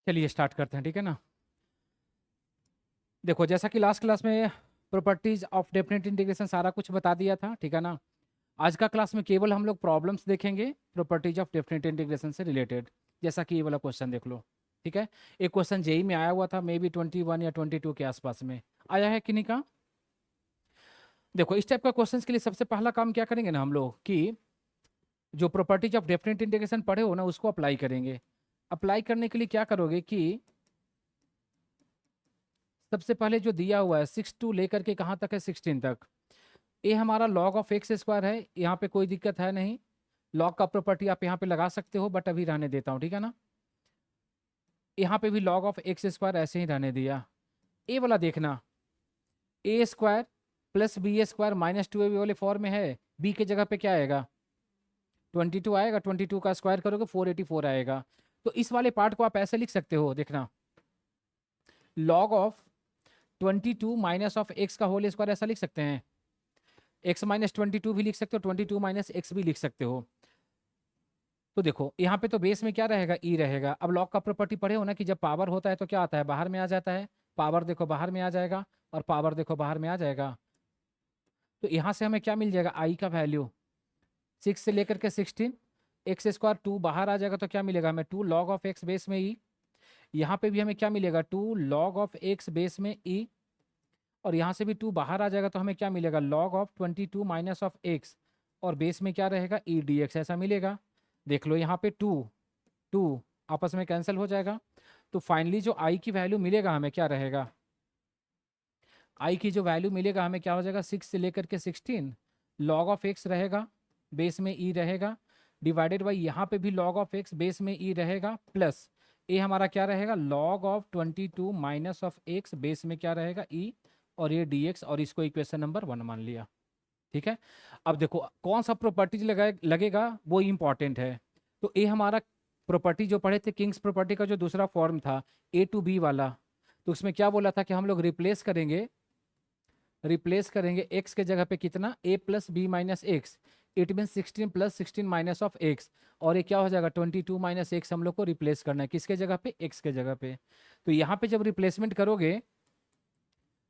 चलिए स्टार्ट करते हैं, ठीक है ना। देखो, जैसा कि लास्ट क्लास में प्रॉपर्टीज ऑफ डेफिनेट इंटीग्रेशन सारा कुछ बता दिया था, ठीक है ना। आज का क्लास में केवल हम लोग प्रॉब्लम्स देखेंगे प्रॉपर्टीज ऑफ डेफिनेट इंटीग्रेशन से रिलेटेड। जैसा कि ये वाला क्वेश्चन देख लो, ठीक है। एक क्वेश्चन जेई में आया हुआ था, मे बी 21 या 22 के आसपास में आया है कि नहीं का। देखो, इस टाइप का क्वेश्चन के लिए सबसे पहला काम क्या करेंगे ना हम लोग कि जो प्रॉपर्टीज ऑफ डेफिनेट इंटीग्रेशन पढ़े हो ना उसको अप्लाई करेंगे। अप्लाई करने के लिए क्या करोगे कि सबसे पहले जो दिया हुआ है 6 to लेकर के कहाँ तक है 16 तक, ये हमारा लॉग ऑफ एक्स स्क्वायर है। यहाँ पे कोई दिक्कत है नहीं, लॉग का प्रॉपर्टी आप यहाँ पे लगा सकते हो, बट अभी रहने देता हूँ, ठीक है ना। यहाँ पे भी लॉग ऑफ एक्स स्क्वायर ऐसे ही रहने दिया। ए वाला देखना, a square plus b square minus 2ab वाले फॉर्म में है। बी के जगह पे क्या आएगा, 22 आएगा। 22 का स्क्वायर करोगे 484 आएगा। तो इस वाले पार्ट को आप ऐसे लिख सकते हो, देखना, log of 22 minus of x का होल स्क्वायर ऐसा लिख सकते हैं। एक्स माइनस 22 भी लिख सकते हो, 22 माइनस एक्स भी लिख सकते हो। तो देखो यहाँ पे तो बेस में क्या रहेगा, ई रहेगा। अब लॉग का प्रॉपर्टी पढ़े हो ना कि जब पावर होता है तो क्या आता है, बाहर में आ जाता है। पावर देखो बाहर में आ जाएगा, और पावर देखो बाहर में आ जाएगा। तो यहाँ से हमें क्या मिल जाएगा, आई का वैल्यू 6 से लेकर के 16। एक्स स्क्वायर 2 बाहर आ जाएगा तो क्या मिलेगा हमें, 2 लॉग ऑफ एक्स बेस में ई। यहाँ पे भी हमें क्या मिलेगा, 2 लॉग ऑफ एक्स बेस में ई। और यहाँ से भी 2 बाहर आ जाएगा तो हमें क्या मिलेगा, log of 22 minus of x. और बेस में क्या रहेगा, ई डी एक्स ऐसा मिलेगा। देख लो यहाँ पे 2 2 आपस में कैंसिल हो जाएगा। तो फाइनली जो आई की वैल्यू मिलेगा हमें क्या रहेगा, आई की जो वैल्यू मिलेगा हमें क्या हो जाएगा, 6 से लेकर के 16 लॉग ऑफ एक्स रहेगा, बेस में ई रहेगा, डिवाइडेड बाई यहाँ पे भी लॉग ऑफ एक्स बेस में ई रहेगा, प्लस ए हमारा क्या रहेगा, log of 22 minus of x base में क्या रहेगा, ई, और ये डी एक्स। और इसको इक्वेशन नंबर 1 मान लिया, ठीक है। अब देखो कौन सा प्रॉपर्टीज लगेगा वो इंपॉर्टेंट है। तो ए हमारा प्रॉपर्टी जो पढ़े थे किंग्स प्रॉपर्टी का जो दूसरा फॉर्म था, ए टू बी वाला, तो उसमें क्या बोला था कि हम लोग रिप्लेस करेंगे एक्स के जगह पे कितना, a plus B minus x. It mean 16 plus 16 minus of x. और ये क्या हो जाएगा, 22 माइनस एक्स हम लोग को रिप्लेस करना है किसके जगह पे, एक्स के जगह पे। तो यहाँ पे जब रिप्लेसमेंट करोगे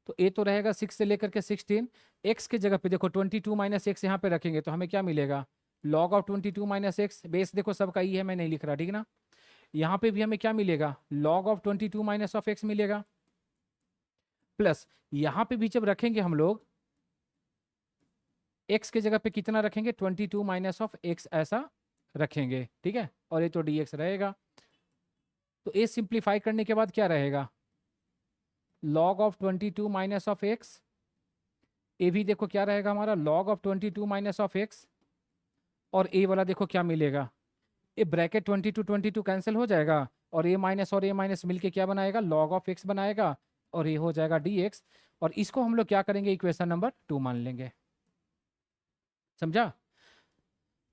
तो ए तो रहेगा 6 से लेकर के 16। एक्स के जगह पे देखो 22 माइनस एक्स यहाँ पे रखेंगे तो हमें क्या मिलेगा, log of 22 minus x. Base देखो सबका ई है, मैं नहीं लिख रहा, ठीक है ना। यहाँ पे भी हमें क्या मिलेगा, log of 22 minus of X मिलेगा, प्लस यहाँ पे भी जब रखेंगे हम लोग एक्स के जगह पे कितना रखेंगे, 22 माइनस ऑफ एक्स ऐसा रखेंगे, ठीक है। और ये तो डी एक्स रहेगा। तो ए सिंप्लीफाई करने के बाद क्या रहेगा, log of 22 minus of x. A भी देखो क्या रहेगा हमारा, log of 22 minus of x. और ए वाला देखो क्या मिलेगा, ये ब्रैकेट 22 कैंसिल हो जाएगा, और ए माइनस मिलके क्या बनाएगा, लॉग ऑफ एक्स बनाएगा, और ये हो जाएगा डी एक्स। और इसको हम लोग क्या करेंगे, इक्वेशन नंबर 2 मान लेंगे। समझा।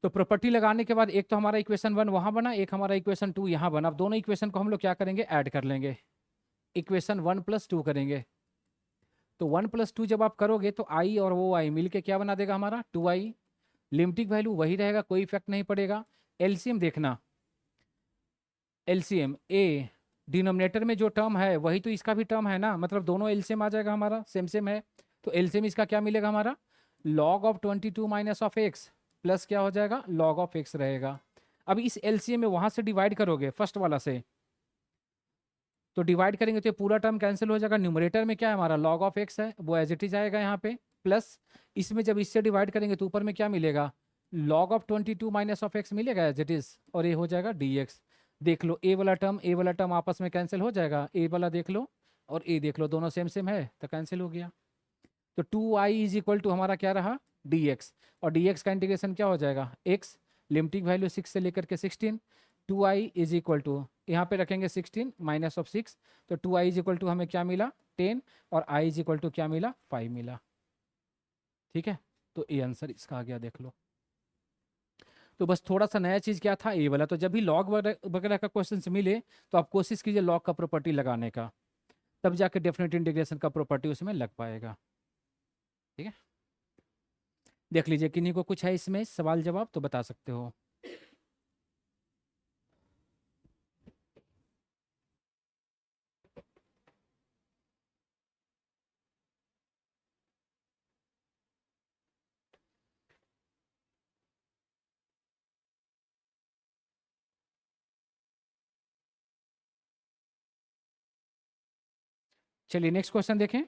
तो प्रॉपर्टी लगाने के बाद एक तो हमारा इक्वेशन 1 वहां बना, एक हमारा इक्वेशन 2 यहाँ बना। अब दोनों इक्वेशन को हम लोग क्या करेंगे, ऐड कर लेंगे। इक्वेशन 1 प्लस 2 करेंगे। तो 1 प्लस 2 जब आप करोगे तो आई और वो आई मिलके क्या बना देगा हमारा, 2i। लिमिटिंग वैल्यू वही रहेगा, कोई इफेक्ट नहीं पड़ेगा। एलसीएम देखना, एलसीएम ए डिनोमिनेटर में जो टर्म है वही तो इसका भी टर्म है ना, मतलब दोनों एलसीएम आ जाएगा हमारा, सेम सेम है। तो एलसीएम इसका क्या मिलेगा हमारा, log of 22 minus of X plus क्या हो जाएगा, लॉग ऑफ एक्स रहेगा। अब इस एलसीएम में वहां से डिवाइड करोगे फर्स्ट वाला से, तो डिवाइड करेंगे तो ये पूरा टर्म कैंसिल हो जाएगा। न्यूमरेटर में क्या है हमारा, लॉग ऑफ एक्स है, वो एज इट इज आएगा यहाँ पे, प्लस इसमें जब इससे डिवाइड करेंगे तो ऊपर में क्या मिलेगा, log of 22 minus of X मिलेगा एज इट इज, और ये हो जाएगा डी एक्स। देख लो ए वाला टर्म आपस में कैंसिल हो जाएगा, ए वाला देख लो और ए देख लो, दोनों सेम सेम है तो कैंसिल हो गया। तो 2i इज इक्वल टू हमारा क्या रहा, डी एक्स। और डी एक्स का इंटीग्रेशन क्या हो जाएगा, एक्स, लिमिटिंग वैल्यू 6 से लेकर के 16। 2i इज इक्वल टू यहाँ पे रखेंगे 16 माइनस ऑफ 6, तो 2i इज इक्वल टू हमें क्या मिला, 10। और i इज इक्वल टू क्या मिला, 5 मिला, ठीक है। तो ये आंसर इसका आ गया, देख लो। तो बस थोड़ा सा नया चीज़ क्या था, ये वाला। तो जब भी लॉग वगैरह का क्वेश्चन मिले तो आप कोशिश कीजिए लॉग का प्रॉपर्टी लगाने का, तब जाके डेफिनेट इंटीग्रेशन का प्रॉपर्टी उसमें लग पाएगा, ठीक है। देख लीजिए किन्हीं को कुछ है इसमें सवाल जवाब तो बता सकते हो। चलिए नेक्स्ट क्वेश्चन देखें।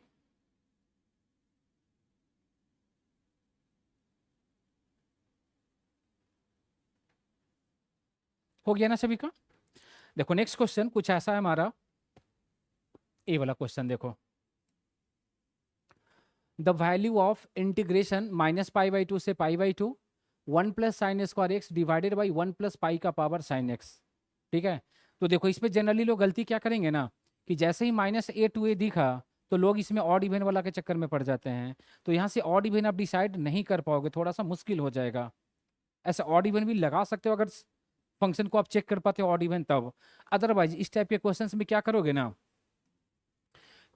हो गया ना सभी का? देखो नेक्स्ट क्वेश्चन कुछ ऐसा है हमारा, ए वाला क्वेश्चन देखो। The value of integration minus pi by two से pi by two 1 plus sine square x divided by 1 plus pi का पावर साइन एक्स। ठीक है, तो देखो इसमें जनरली लोग गलती क्या करेंगे ना, कि जैसे ही माइनस ए टू ए दिखा तो लोग इसमें ऑड इवन वाला के चक्कर में पड़ जाते हैं। तो यहाँ से ऑड इवन आप डिसाइड नहीं कर पाओगे, थोड़ा सा मुश्किल हो जाएगा। ऐसे ऑड इवन भी लगा सकते हो अगर फंक्शन को आप चेक कर पाते हो ऑड इवन तब। अदरवाइज इस टाइप के क्वेश्चंस में क्या करोगे ना,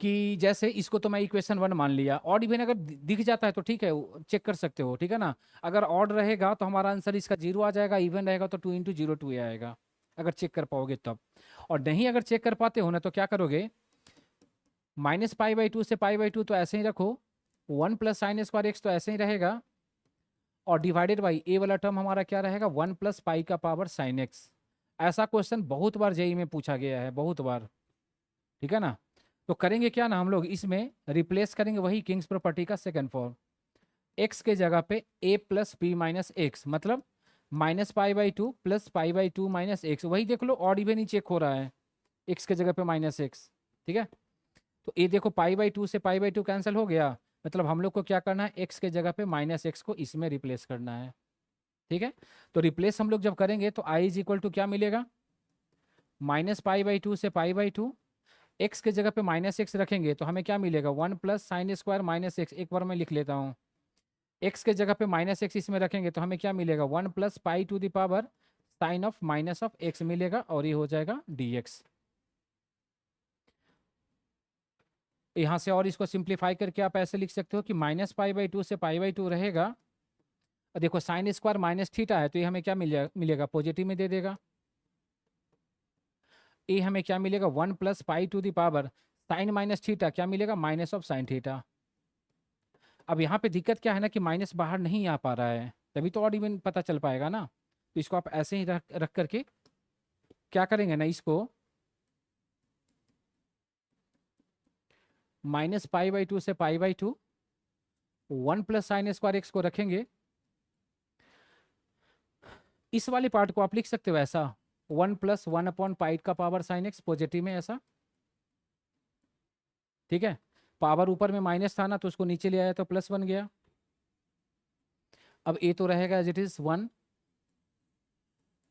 कि जैसे इसको तो मैं इक्वेशन 1 मान लिया, ऑड इवन अगर दिख जाता है तो ठीक है, चेक कर सकते हो, ठीक है ना। अगर ऑड रहेगा तो हमारा आंसर इसका 0 आ जाएगा, इवन रहेगा तो 2 इंटू 0 2 आएगा, अगर चेक कर पाओगे तब। और नहीं अगर चेक कर पाते हो ना तो क्या करोगे, माइनस पाई बाई टू से पाई बाई टू तो ऐसे ही रखो, 1 प्लस साइन स्क्वायर एक्स तो ऐसे ही रहेगा, और डिवाइडेड बाई ए वाला टर्म हमारा क्या रहेगा, 1 प्लस पाई का पावर साइन एक्स। ऐसा क्वेश्चन बहुत बार जेई में पूछा गया है, बहुत बार, ठीक है ना। तो करेंगे क्या ना, हम लोग इसमें रिप्लेस करेंगे वही किंग्स प्रॉपर्टी का सेकंड फॉर्म, एक्स के जगह पे ए प्लस बी माइनस एक्स, मतलब minus pi by two plus pi by to minus x. वही देख लो ऑड इवन ही चेक हो रहा है, एक्स के जगह पे माइनस एक्स, ठीक है। तो ये देखो पाई बाई टू से पाई बाई टू कैंसिल हो गया, मतलब हम लोग को क्या करना है, एक्स के जगह पे माइनस एक्स को इसमें रिप्लेस करना है, ठीक है। तो रिप्लेस हम लोग जब करेंगे तो आई इज इक्वल टू क्या मिलेगा, माइनस पाई बाई टू से पाई बाई टू, एक्स के जगह पे माइनस एक्स रखेंगे तो हमें क्या मिलेगा, 1 plus sine square minus x. एक बार मैं लिख लेता हूँ, एक्स के जगह पे माइनस एक्स इसमें रखेंगे तो हमें क्या मिलेगा, 1 plus pi to the power sine of minus of X मिलेगा, और ये हो जाएगा डी एक्स। यहाँ से और इसको सिंप्लीफाई करके आप ऐसे लिख सकते हो कि माइनस पाई बाई टू से पाई बाई टू रहेगा, और देखो साइन स्क्वायर माइनस थीटा है तो ये हमें क्या मिलेगा, पॉजिटिव में दे देगा। ये हमें क्या मिलेगा, 1 plus pi to the power sine minus theta क्या मिलेगा, माइनस ऑफ साइन थीटा। अब यहाँ पे दिक्कत क्या है ना, कि माइनस बाहर नहीं आ पा रहा है, तभी तो ऑड इवन पता चल पाएगा ना। तो इसको आप ऐसे ही रख करके क्या करेंगे ना, इसको माइनस पाई बाई टू से pi by two 1 plus sine square x को रखेंगे, इस वाले पार्ट को आप लिख सकते हो ऐसा, 1 प्लस 1 अपॉन पाई का पावर साइन एक्स पॉजिटिव में ऐसा, ठीक है। पावर ऊपर में माइनस था ना तो उसको नीचे ले आया तो प्लस बन गया। अब ए तो रहेगा as it is 1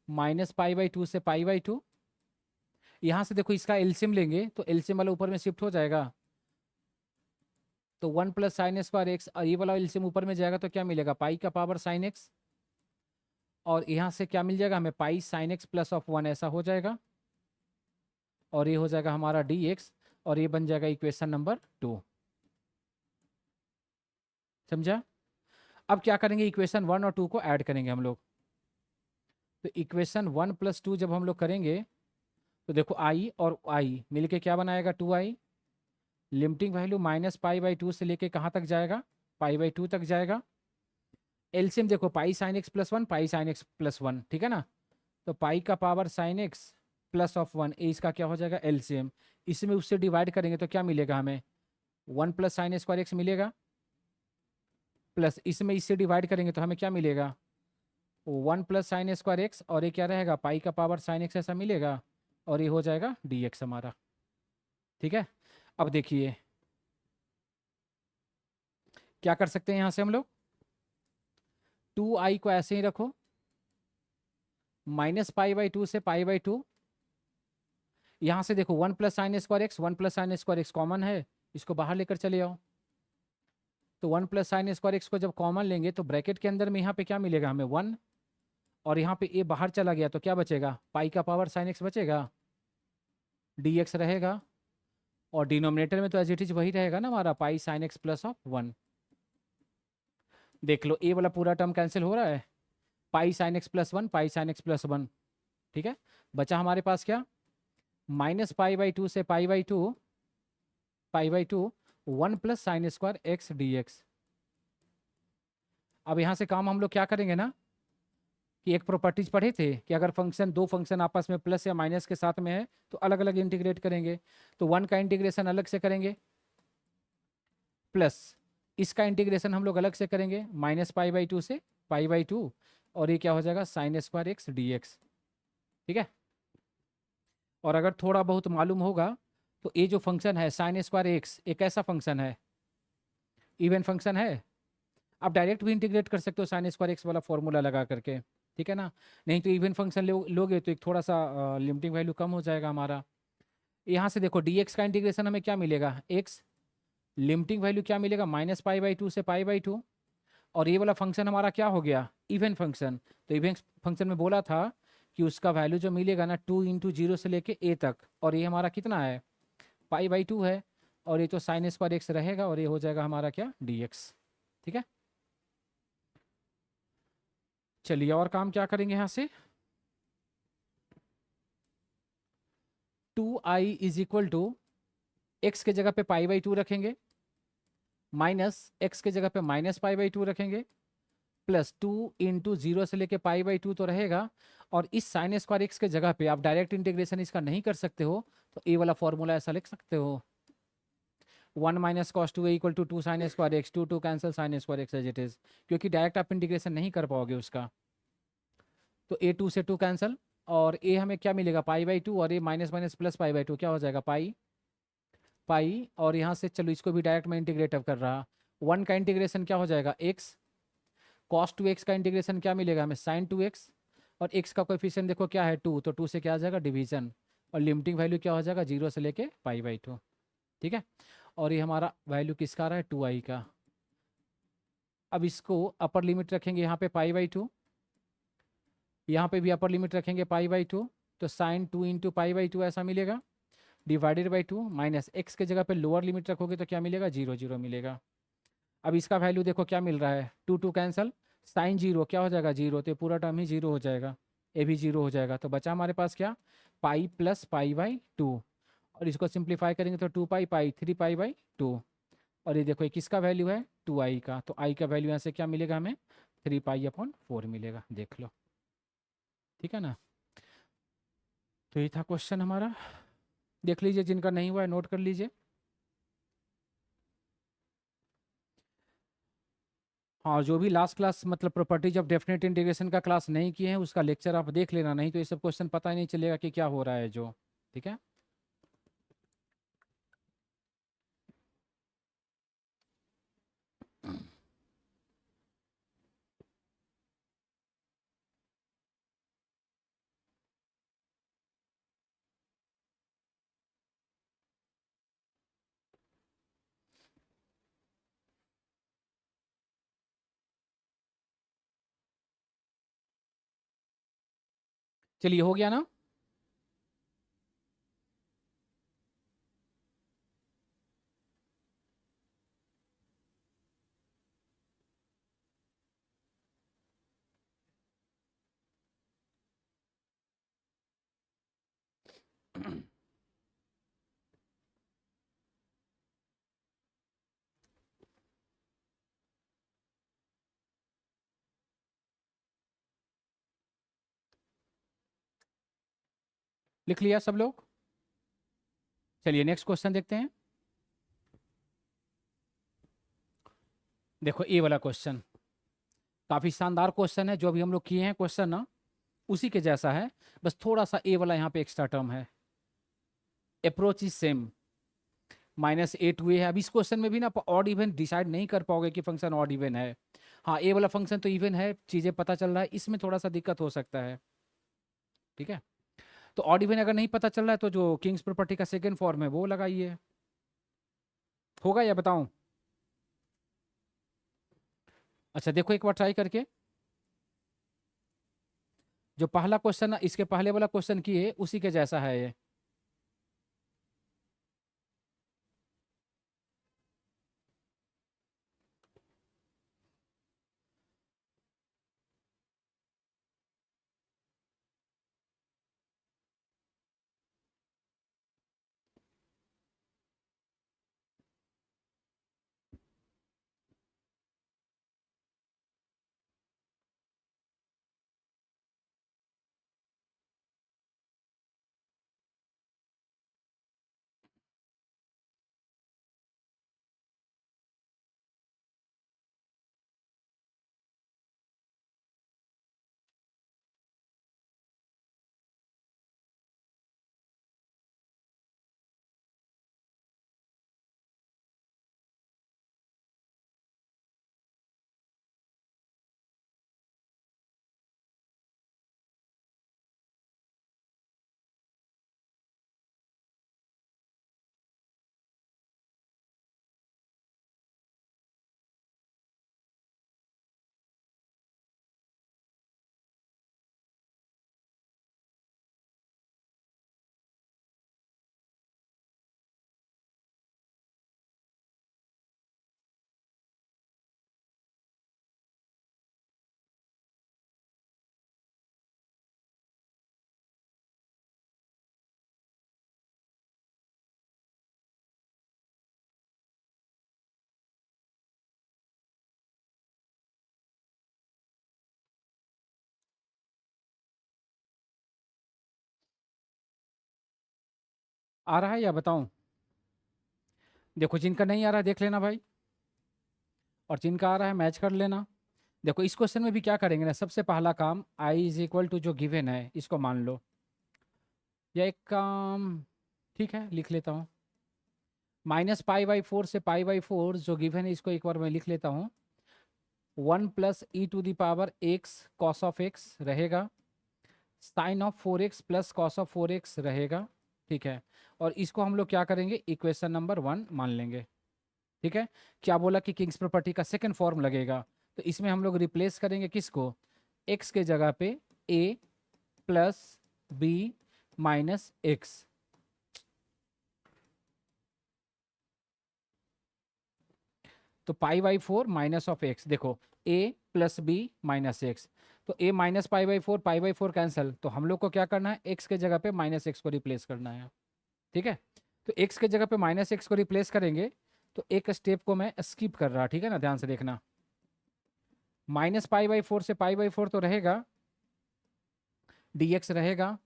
minus pi by two से पाई बाई टू, यहां से देखो इसका एलसीएम लेंगे तो एलसीएम वाला ऊपर में शिफ्ट हो जाएगा, तो 1 प्लस साइन स्क्वायर एक्स, और ये वाला एलसीएम ऊपर में जाएगा तो क्या मिलेगा, पाई का पावर साइन एक्स, और यहाँ से क्या मिल जाएगा हमें, pi sine x plus of 1 ऐसा हो जाएगा, और ये हो जाएगा हमारा डी एक्स, और ये बन जाएगा इक्वेशन नंबर 2। समझा? अब क्या करेंगे, इक्वेशन 1 और 2 को ऐड करेंगे हम लोग। तो इक्वेशन 1 प्लस 2 जब हम लोग करेंगे तो देखो आई और आई मिलके क्या बनाएगा, 2i। Limiting value minus pi by two से लेके कहाँ तक जाएगा, पाई बाई टू तक जाएगा। एलसीएम देखो pi sine x plus 1 pi sine x plus 1, ठीक है ना। तो पाई का power sine x plus of 1, इसका क्या हो जाएगा एलसीएम। इसमें उससे डिवाइड करेंगे तो क्या मिलेगा हमें, 1 प्लस साइन स्क्वायर एक्स मिलेगा, प्लस इसमें इससे डिवाइड करेंगे तो हमें क्या मिलेगा, 1 प्लस साइन स्क्वायर एक्स, और ये क्या रहेगा, पाई का पावर साइन एक्स ऐसा मिलेगा, और ये हो जाएगा डी एक्स हमारा, ठीक है। अब देखिए क्या कर सकते हैं, यहाँ से हम लोग 2i को ऐसे ही रखो, माइनस पाई बाई टू से पाई बाई टू, यहाँ से देखो 1 plus sine square x, 1 plus sine square x common है, इसको बाहर लेकर चले आओ। तो 1 प्लस साइन स्क्वायर एक्स को जब कॉमन लेंगे तो ब्रैकेट के अंदर में यहाँ पे क्या मिलेगा हमें 1, और यहाँ पे ए बाहर चला गया तो क्या बचेगा, पाई का पावर साइन एक्स बचेगा, डी एक्स रहेगा, और डिनोमिनेटर में तो एज इट इज वही रहेगा ना हमारा, pi sine x plus of 1। देख लो ए वाला पूरा टर्म कैंसिल हो रहा है, pi sine x plus 1 pi sine x plus 1, ठीक है। बचा हमारे पास क्या, माइनस पाई बाई टू से pi by to, pi by two 1 plus sine square X D x. अब यहाँ से काम हम लोग क्या करेंगे ना, कि एक प्रॉपर्टीज पढ़े थे कि अगर फंक्शन, दो फंक्शन आपस में प्लस या माइनस के साथ में है तो अलग अलग इंटीग्रेट करेंगे। तो 1 का इंटीग्रेशन अलग से करेंगे, प्लस इसका इंटीग्रेशन हम लोग अलग से करेंगे, -π/2 से π/2, और ये क्या हो जाएगा sin स्क्वायर एक्स dx। ठीक है। और अगर थोड़ा बहुत मालूम होगा तो ये जो फंक्शन है sin स्क्वायर एक्स, एक ऐसा फंक्शन है, इवन फंक्शन है, आप डायरेक्ट भी इंटीग्रेट कर सकते हो sin स्क्वायर एक्स वाला फॉर्मूला लगा करके। ठीक है ना। नहीं तो इवन फंक्शन लोगे तो एक थोड़ा सा लिमिटिंग वैल्यू कम हो जाएगा हमारा। यहाँ से देखो dx का इंटीग्रेशन हमें क्या मिलेगा, x, लिमिटिंग वैल्यू क्या मिलेगा -π/2 से π/2, और ये वाला फंक्शन हमारा क्या हो गया, इवन फंक्शन। तो इवन फंक्शन में बोला था कि उसका वैल्यू जो मिलेगा ना 2 × 0 से लेके a तक, और ये हमारा कितना है π/2 है, और ये तो sin स्क्वायर एक्स रहेगा, और ये हो जाएगा हमारा क्या dx। ठीक है। चलिए और काम क्या करेंगे यहाँ से, 2i is equal to x के जगह पे π/2 रखेंगे, माइनस एक्स के जगह पे -π/2 रखेंगे, प्लस 2 × 0 से लेके π/2 तो रहेगा, और इस sin स्क्वायर एक्स के जगह पे आप डायरेक्ट इंटीग्रेशन इसका नहीं कर सकते हो, तो ए वाला फॉर्मूला ऐसा लिख सकते हो, 1 - cos 2a = 2 sin square X, 2 cancel sin square X as it is, क्योंकि डायरेक्ट आप इंटीग्रेशन नहीं कर पाओगे उसका। तो ए 2 से 2 कैंसिल, और ए हमें क्या मिलेगा π/2, और ए माइनस माइनस प्लस π/2 क्या हो जाएगा पाई, और यहाँ से चलो इसको भी डायरेक्ट में इंटीग्रेट अब कर रहा, 1 का इंटीग्रेशन क्या हो जाएगा x, cos 2x का इंटीग्रेशन क्या मिलेगा हमें sin 2x, और x का कोएफिशिएंट देखो क्या है 2, तो 2 से क्या आ जाएगा डिवीजन, और लिमिटिंग वैल्यू क्या हो जाएगा 0 से लेके π/2। ठीक है। और ये हमारा वैल्यू किसका आ रहा है 2i का। अब इसको अपर लिमिट रखेंगे यहाँ पे π/2, यहाँ पे भी अपर लिमिट रखेंगे π/2, तो sin 2 × π/2 ऐसा मिलेगा, डिवाइडेड बाई 2, माइनस एक्स के जगह पे लोअर लिमिट रखोगे तो क्या मिलेगा 0 0 मिलेगा। अब इसका वैल्यू देखो क्या मिल रहा है, 2 2 कैंसल, साइन 0 क्या हो जाएगा 0, तो ये पूरा टर्म ही 0 हो जाएगा, ए भी 0 हो जाएगा, तो बचा हमारे पास क्या पाई प्लस π/2, और इसको सिंप्लीफाई करेंगे तो 2π 3π/2, और ये देखो ये किसका वैल्यू है 2i का, तो i का वैल्यू यहाँ से क्या मिलेगा हमें 3π/4 मिलेगा, देख लो। ठीक है ना। तो ये था क्वेश्चन हमारा, देख लीजिए, जिनका नहीं हुआ है नोट कर लीजिए। हाँ, जो भी लास्ट क्लास मतलब प्रॉपर्टीज ऑफ डेफिनेट इंटीग्रेशन का क्लास नहीं किए हैं उसका लेक्चर आप देख लेना, नहीं तो ये सब क्वेश्चन पता ही नहीं चलेगा कि क्या हो रहा है जो। ठीक है। चलिए हो गया ना। लिख लिया सब लोग। चलिए नेक्स्ट क्वेश्चन देखते हैं। देखो ए वाला क्वेश्चन काफी शानदार क्वेश्चन है, जो अभी हम लोग किए हैं क्वेश्चन ना उसी के जैसा है, बस थोड़ा सा ए वाला यहाँ पे एक्स्ट्रा टर्म है, approach is same, -a to a है। अब इस क्वेश्चन में भी ना ऑड इवन डिसाइड नहीं कर पाओगे कि फंक्शन ऑड इवन है। हाँ, ए वाला फंक्शन तो इवन है, चीजें पता चल रहा है, इसमें थोड़ा सा दिक्कत हो सकता है। ठीक है। तो ऑड इवन अगर नहीं पता चल रहा है तो जो किंग्स प्रॉपर्टी का सेकंड फॉर्म है वो लगाइए, होगा या बताऊं। अच्छा देखो एक बार ट्राई करके, जो पहला क्वेश्चन इसके पहले वाला क्वेश्चन किए उसी के जैसा है ये। आ रहा है या बताऊं? देखो जिनका नहीं आ रहा है देख लेना भाई, और जिनका आ रहा है मैच कर लेना। देखो इस क्वेश्चन में भी क्या करेंगे ना, सबसे पहला काम आई इज इक्वल टू जो गिवन है इसको मान लो, या एक काम, ठीक है लिख लेता हूँ, -π/4 से π/4 जो गिवन है इसको एक बार मैं लिख लेता हूँ, 1 + e⁻x cos ऑफ x रहेगा, sin of 4x plus cos of 4x रहेगा, ठीक है। और इसको हम लोग क्या करेंगे, इक्वेशन नंबर 1 मान लेंगे, ठीक है। क्या बोला कि किंग्स प्रॉपर्टी का सेकंड फॉर्म लगेगा, तो इसमें हम लोग रिप्लेस करेंगे किसको, x के जगह पे a plus b minus X, तो π/4 माइनस ऑफ एक्स, देखो a plus B minus X, तो a माइनस π/4 कैंसिल, तो हम लोग को क्या करना है, x के जगह पे -x को रिप्लेस करना है, ठीक है। तो x के जगह पे -x को रिप्लेस करेंगे, तो एक स्टेप को मैं स्किप कर रहा, ठीक है ना, ध्यान से देखना, -π/4 से π/4 तो रहेगा, dx रहेगा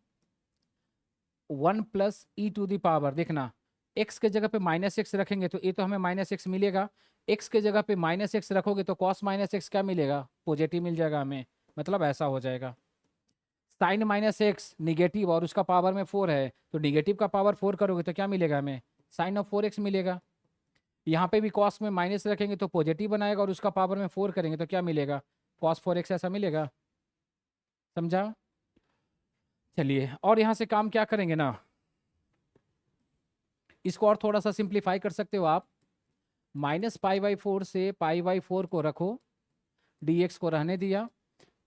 1 + e⁻, देखना x के जगह पे -x रखेंगे तो ये तो हमें -x मिलेगा, x के जगह पे -x रखोगे तो cos -x क्या मिलेगा, पॉजिटिव मिल जाएगा हमें, मतलब ऐसा हो जाएगा। साइन -x निगेटिव और उसका पावर में 4 है, तो निगेटिव का पावर 4 करोगे तो क्या मिलेगा हमें, साइन ऑफ 4x मिलेगा। यहाँ पे भी कॉस में माइनस रखेंगे तो पॉजिटिव बनाएगा और उसका पावर में 4 करेंगे तो क्या मिलेगा, cos 4x ऐसा मिलेगा, समझा। चलिए और यहाँ से काम क्या करेंगे ना, इसको और थोड़ा सा सिंप्लीफाई कर सकते हो आप, -π/4 से π/4 को रखो, dx को रहने दिया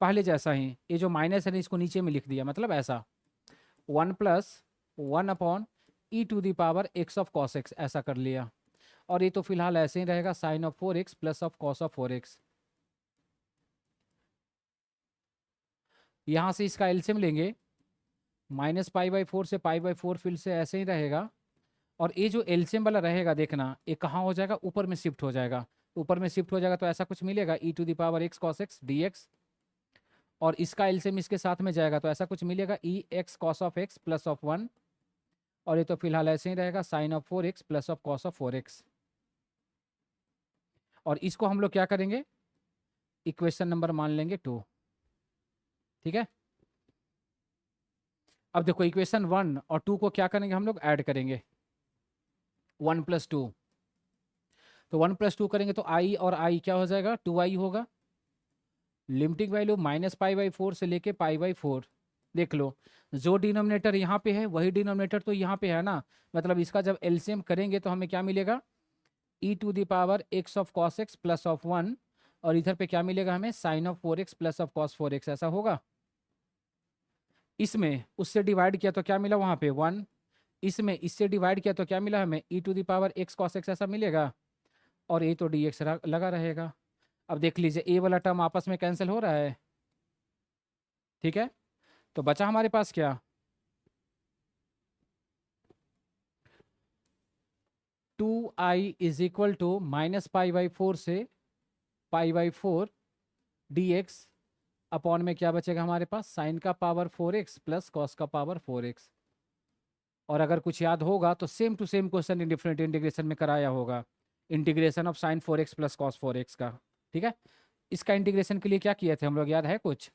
पहले जैसा ही, ये जो माइनस है ना इसको नीचे में लिख दिया, मतलब ऐसा 1 + 1/e⁻x ऑफ cos x ऐसा कर लिया, और ये तो फिलहाल ऐसे ही रहेगा, sine of 4x plus of cos of 4x। यहाँ से इसका एलसीएम लेंगे, -π/4 से π/4 फिर से ऐसे ही रहेगा, और ये जो एलसीएम वाला रहेगा देखना ये कहाँ हो जाएगा, ऊपर में शिफ्ट हो जाएगा, ऊपर में शिफ्ट हो जाएगा तो ऐसा कुछ मिलेगा e⁻x cos x dx, और इसका एलसीएम इसके साथ में जाएगा तो ऐसा कुछ मिलेगा ex cos of x plus of 1, और ये तो फिलहाल ऐसे ही रहेगा, sine of 4x plus of cos of 4x। और इसको हम लोग क्या करेंगे, इक्वेशन नंबर मान लेंगे 2, ठीक है। अब देखो इक्वेशन 1 और 2 को क्या करेंगे, हम लोग ऐड करेंगे, 1 + 2, तो 1 + 2 करेंगे तो i और i क्या हो जाएगा, 2i होगा, लिमिटिंग वैल्यू -π/4 से लेके π/4, देख लो जो डिनोमिनेटर यहाँ पे है वही डिनोमिनेटर तो यहाँ पे है ना, मतलब इसका जब एलसीएम करेंगे तो हमें क्या मिलेगा, e⁻x of cos x plus of 1, और इधर पे क्या मिलेगा हमें, sine of 4x plus of cos 4x ऐसा होगा। इसमें उससे डिवाइड किया तो क्या मिला वहाँ पे 1, इसमें इससे डिवाइड किया तो क्या मिला हमें e⁻x cos x ऐसा मिलेगा, और ये तो dx लगा रहेगा। अब देख लीजिए ए वाला टर्म आपस में कैंसिल हो रहा है, ठीक है, तो बचा हमारे पास क्या, 2i इज इक्वल टू -π/4 से π/4 dx, अपॉन में क्या बचेगा हमारे पास, साइन का पावर 4x प्लस कॉस का पावर 4x। और अगर कुछ याद होगा तो same to same question in different integration में कराया होगा, integration of sine 4x plus cos 4x का, ठीक है। इसका इंटीग्रेशन के लिए क्या किए थे हम लोग, याद है कुछ,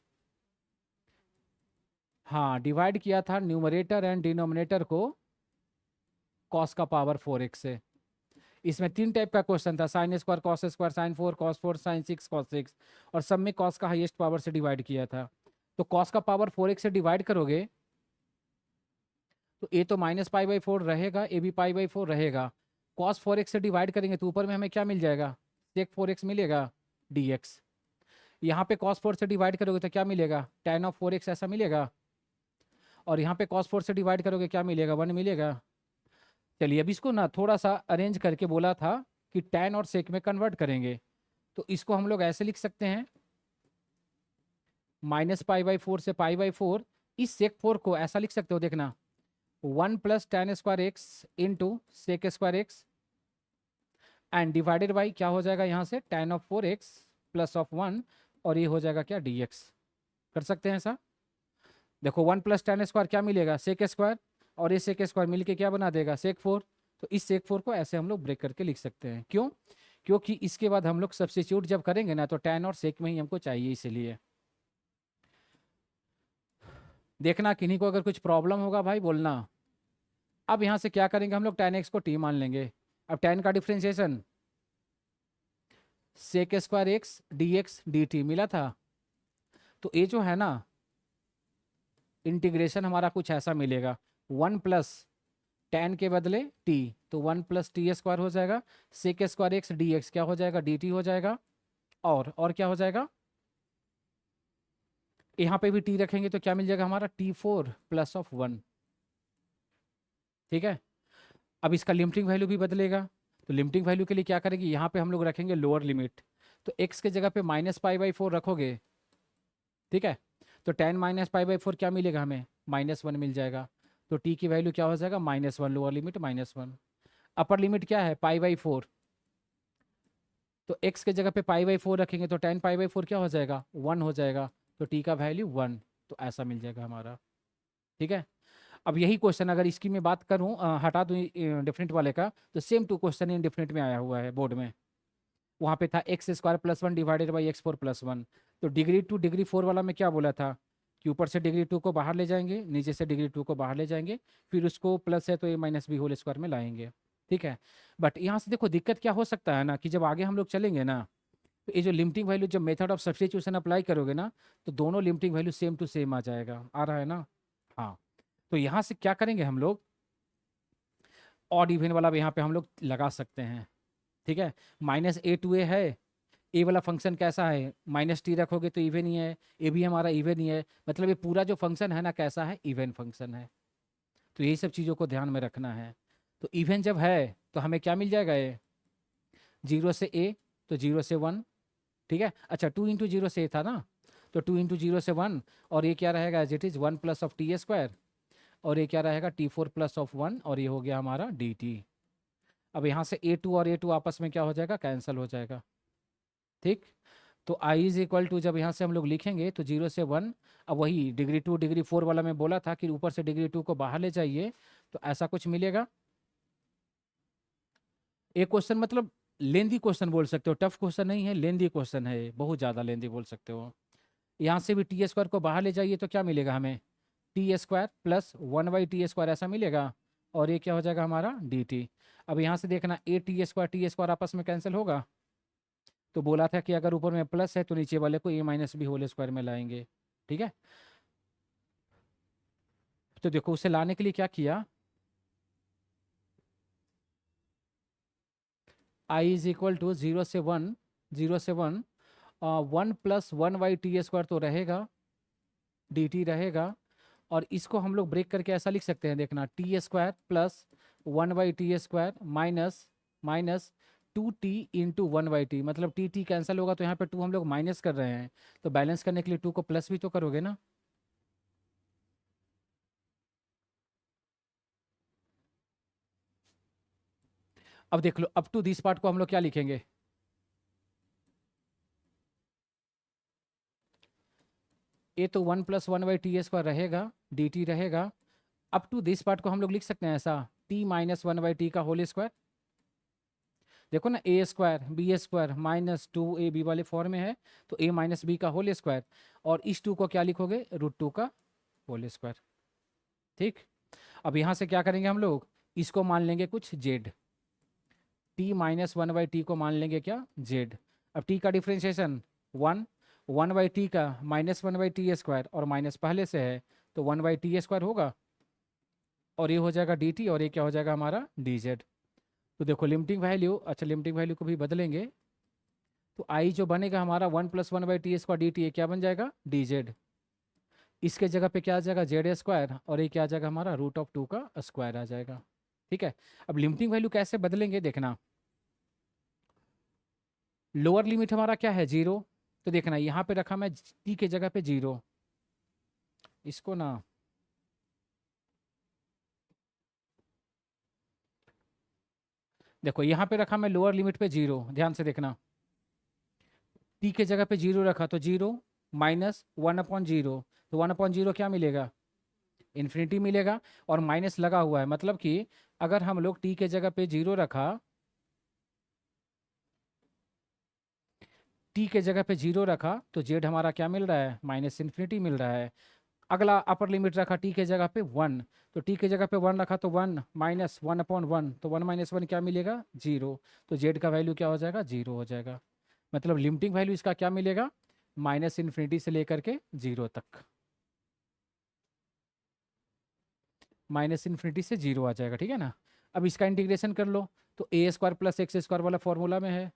हाँ डिवाइड किया था न्यूमरेटर एंड डिनोमिनेटर को कॉस का पावर 4x से। इसमें 3 टाइप का क्वेश्चन था, sine square cos square sine 4 cos 4 sine 6 cos 6, और सब में कॉस का हाईएस्ट पावर से डिवाइड किया था। तो कॉस का पावर 4x से डिवाइड करोगे तो ए तो -π/4 रहेगा, ए भी π/4 रहेगा, कॉस 4x से डिवाइड करेंगे तो ऊपर में हमें क्या मिल जाएगा, सेक 4x मिलेगा dx, यहाँ पे cos 4 से डिवाइड करोगे तो क्या मिलेगा, tan ऑफ 4x ऐसा मिलेगा, और यहाँ पे cos 4 से डिवाइड करोगे क्या मिलेगा, 1 मिलेगा। चलिए अब इसको ना थोड़ा सा अरेंज करके बोला था कि tan और सेक में कन्वर्ट करेंगे, तो इसको हम लोग ऐसे लिख सकते हैं, -π/4 से π/4, इस सेक 4 को ऐसा लिख सकते हो, देखना 1 + tan² x into sec² x and divided by क्या हो जाएगा यहाँ से, tan of 4x plus of 1, और ये हो जाएगा क्या dx, कर सकते हैं ऐसा। देखो 1 + tan² क्या मिलेगा, sec² और ये सेक स्क्वायर मिल के क्या बना देगा, सेक 4। तो इस सेक 4 को ऐसे हम लोग ब्रेक करके लिख सकते हैं। क्यों? क्योंकि इसके बाद हम लोग सब्स्टिट्यूट जब करेंगे ना तो tan और सेक में ही हमको चाहिए, इसीलिए। देखना किन्हीं को अगर कुछ प्रॉब्लम होगा भाई बोलना। अब यहाँ से क्या करेंगे हम लोग, tan x को t मान लेंगे। अब tan का differentiation sec square X D X D T मिला था। तो ये जो है ना इंटीग्रेशन हमारा कुछ ऐसा मिलेगा, 1 प्लस tan के बदले t, तो 1 प्लस टी स्क्वायर हो जाएगा। Sec square X D X क्या हो जाएगा, डी टी हो जाएगा। और क्या हो जाएगा, यहाँ पे भी t रखेंगे तो क्या मिल जाएगा हमारा, t4 प्लस ऑफ 1। ठीक है। अब इसका लिमिटिंग वैल्यू भी बदलेगा। तो लिमिटिंग वैल्यू के लिए क्या करेंगे, यहाँ पे हम लोग रखेंगे लोअर लिमिट। तो x के जगह पे -π/4 रखोगे, ठीक है, तो tan -π/4 क्या मिलेगा हमें, -1 मिल जाएगा। तो t की वैल्यू क्या हो जाएगा, -1, लोअर लिमिट -1। अपर लिमिट क्या है, π/4। तो x के जगह पे π/4 रखेंगे तो tan π/4 क्या हो जाएगा, 1 हो जाएगा। तो t का वैल्यू 1, तो ऐसा मिल जाएगा हमारा। ठीक है। अब यही क्वेश्चन अगर इसकी मैं बात करूं, हटा दूं डिफरेंट वाले का, तो same to question in different में आया हुआ है बोर्ड में। वहाँ पे था x² + 1 डिवाइडेड बाई x4 + 1। तो डिग्री 2 डिग्री 4 वाला में क्या बोला था कि ऊपर से डिग्री 2 को बाहर ले जाएंगे, नीचे से डिग्री 2 को बाहर ले जाएंगे, फिर उसको प्लस है तो a-b² में लाएंगे। ठीक है। बट यहाँ से देखो दिक्कत क्या हो सकता है ना, कि जब आगे हम लोग चलेंगे ना, तो ये जो लिमिटिंग वैल्यू जब मेथड ऑफ सब्स्टिट्यूशन अप्लाई करोगे ना, तो दोनों limiting value same to same आ जाएगा, आ रहा है ना। हाँ। तो यहाँ से क्या करेंगे हम लोग, ऑड इवन वाला भी यहाँ पे हम लोग लगा सकते हैं। ठीक है। -a to a है, ए वाला फंक्शन कैसा है, -t रखोगे तो इवन ही है, ए भी हमारा इवन ही है, मतलब ये पूरा जो फंक्शन है ना कैसा है, इवन फंक्शन है। तो यही सब चीज़ों को ध्यान में रखना है। तो इवन जब है तो हमें क्या मिल जाएगा, ये 0 से a, तो 0 से 1। ठीक है। अच्छा 2 × 0 से a था ना, तो 2 × 0 से 1, और ये क्या रहेगा, as it is 1 plus of t², और ये क्या रहेगा, t4 प्लस ऑफ 1, और ये हो गया हमारा dt। अब यहाँ से a2 और a2 आपस में क्या हो जाएगा, कैंसिल हो जाएगा। ठीक। तो i = जब यहाँ से हम लोग लिखेंगे तो 0 से 1। अब वही डिग्री 2 डिग्री 4 वाला मैं बोला था कि ऊपर से डिग्री 2 को बाहर ले जाइए, तो ऐसा कुछ मिलेगा। एक क्वेश्चन मतलब लेंदी क्वेश्चन बोल सकते हो, टफ क्वेश्चन नहीं है, लेंदी क्वेश्चन है, बहुत ज़्यादा लेंदी बोल सकते हो। यहाँ से भी t² को बाहर ले जाइए तो क्या मिलेगा हमें, t² + 1/t² ऐसा मिलेगा, और ये क्या हो जाएगा हमारा dt। अब यहाँ से देखना a t² आपस में कैंसिल होगा। तो बोला था कि अगर ऊपर में प्लस है तो नीचे वाले को a-b² में लाएंगे। ठीक है। तो देखो उसे लाने के लिए क्या किया, i = 0 से 1, 0 से 1, 1 + 1/t² तो रहेगा, dt रहेगा। और इसको हम लोग ब्रेक करके ऐसा लिख सकते हैं, देखना t² + 1/t² minus 2t × 1/t, मतलब t कैंसिल होगा तो यहाँ पे 2 हम लोग माइनस कर रहे हैं, तो बैलेंस करने के लिए 2 को प्लस भी तो करोगे ना। अब देख लो, अप टू दिस पार्ट को हम लोग क्या लिखेंगे, ये तो 1 + 1/t² रहेगा, dt रहेगा। अप टू दिस पार्ट को हम लोग लिख सकते हैं ऐसा, t - 1/t²। देखो ना a² b² वाले फॉर्म में है, तो a - b², और इस 2 को क्या लिखोगे, √2²। ठीक। अब यहाँ से क्या करेंगे हम लोग, इसको मान लेंगे कुछ z, t - 1/t को मान लेंगे क्या, z। अब t का डिफ्रेंशिएशन 1, 1/t का -1/t² और माइनस पहले से है तो 1/t² होगा, और ये हो जाएगा dt, और ये क्या हो जाएगा हमारा dz। तो देखो लिमिटिंग वैल्यू, अच्छा लिमिटिंग वैल्यू को भी बदलेंगे, तो i जो बनेगा हमारा 1 + 1/t² dt, ये क्या बन जाएगा, dz। इसके जगह पे क्या आ जाएगा, z², और ये क्या आ जाएगा हमारा √2² आ जाएगा। ठीक है। अब लिमिटिंग वैल्यू कैसे बदलेंगे देखना, लोअर लिमिट हमारा क्या है, 0। तो देखना यहाँ पे रखा मैं t के जगह पे 0, इसको ना देखो यहाँ पे रखा मैं लोअर लिमिट पे 0, ध्यान से देखना, t के जगह पे 0 रखा तो 0 - 1/0, तो 1/0 क्या मिलेगा, इन्फिनिटी मिलेगा। और माइनस लगा हुआ है, मतलब कि अगर हम लोग टी के जगह पे जीरो रखा, टी के जगह पे जीरो रखा तो जेड हमारा क्या मिल रहा है, माइनस इन्फिनिटी मिल रहा है। अगला अपर लिमिट रखा टी के जगह पे वन, तो टी के जगह पे वन रखा तो one minus one upon one, तो वन माइनस वन क्या मिलेगा, जीरो। तो जेड का वैल्यू क्या हो जाएगा, जीरो हो जाएगा। मतलब लिमिटिंग वैल्यू इसका क्या मिलेगा, माइनस इन्फिनिटी से लेकर के जीरो तक, माइनस इन्फिनिटी से जीरो आ जाएगा, ठीक है ना। अब इसका इंटीग्रेशन कर लो, तो A square plus x square वाला फॉर्मूला में है,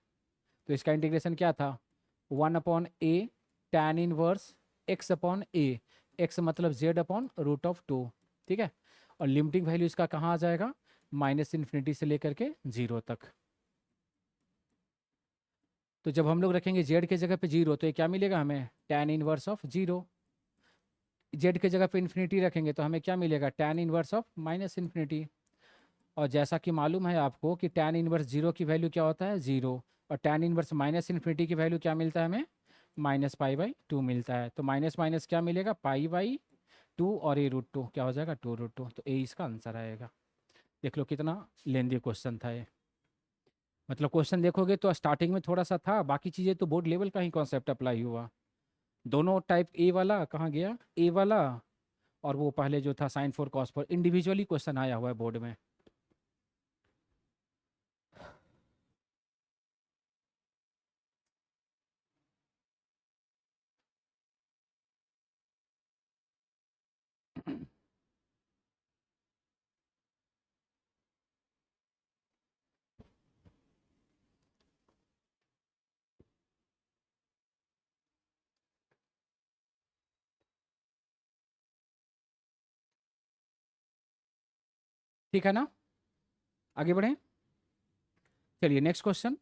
तो इसका इंटीग्रेशन क्या था, one upon A tan inverse X upon A, X मतलब Z upon root of two, ठीक है। और लिमिटिंग वैल्यू इसका कहाँ आ जाएगा, माइनस इन्फिनिटी से लेकर के जीरो तक। तो जब हम लोग रखेंगे जेड के जगह पे जीरो, तो ये क्या मिलेगा हमें, tan inverse of zero. Z के जगह पे इन्फिनिटी रखेंगे तो हमें क्या मिलेगा, tan inverse of minus infinity. और जैसा कि मालूम है आपको कि टैन इनवर्स जीरो की वैल्यू क्या होता है, जीरो। और टैन इनवर्स माइनस इन्फिनिटी की वैल्यू क्या मिलता है हमें, माइनस पाई बाई टू मिलता है। तो माइनस माइनस क्या मिलेगा, पाई बाई टू, और ए रूट टू क्या हो जाएगा, टू रूट टू। तो ए इसका आंसर आएगा। देख लो कितना लेंदी क्वेश्चन था ये। मतलब क्वेश्चन देखोगे तो स्टार्टिंग में थोड़ा सा था, बाकी चीज़ें तो बोर्ड लेवल का ही कॉन्सेप्ट अप्लाई हुआ। दोनों टाइप, ए वाला कहाँ गया, ए वाला, और वो पहले जो था sine four cos four, individually question आया हुआ है बोर्ड में। ठीक है ना, आगे बढ़ें। चलिए नेक्स्ट क्वेश्चन,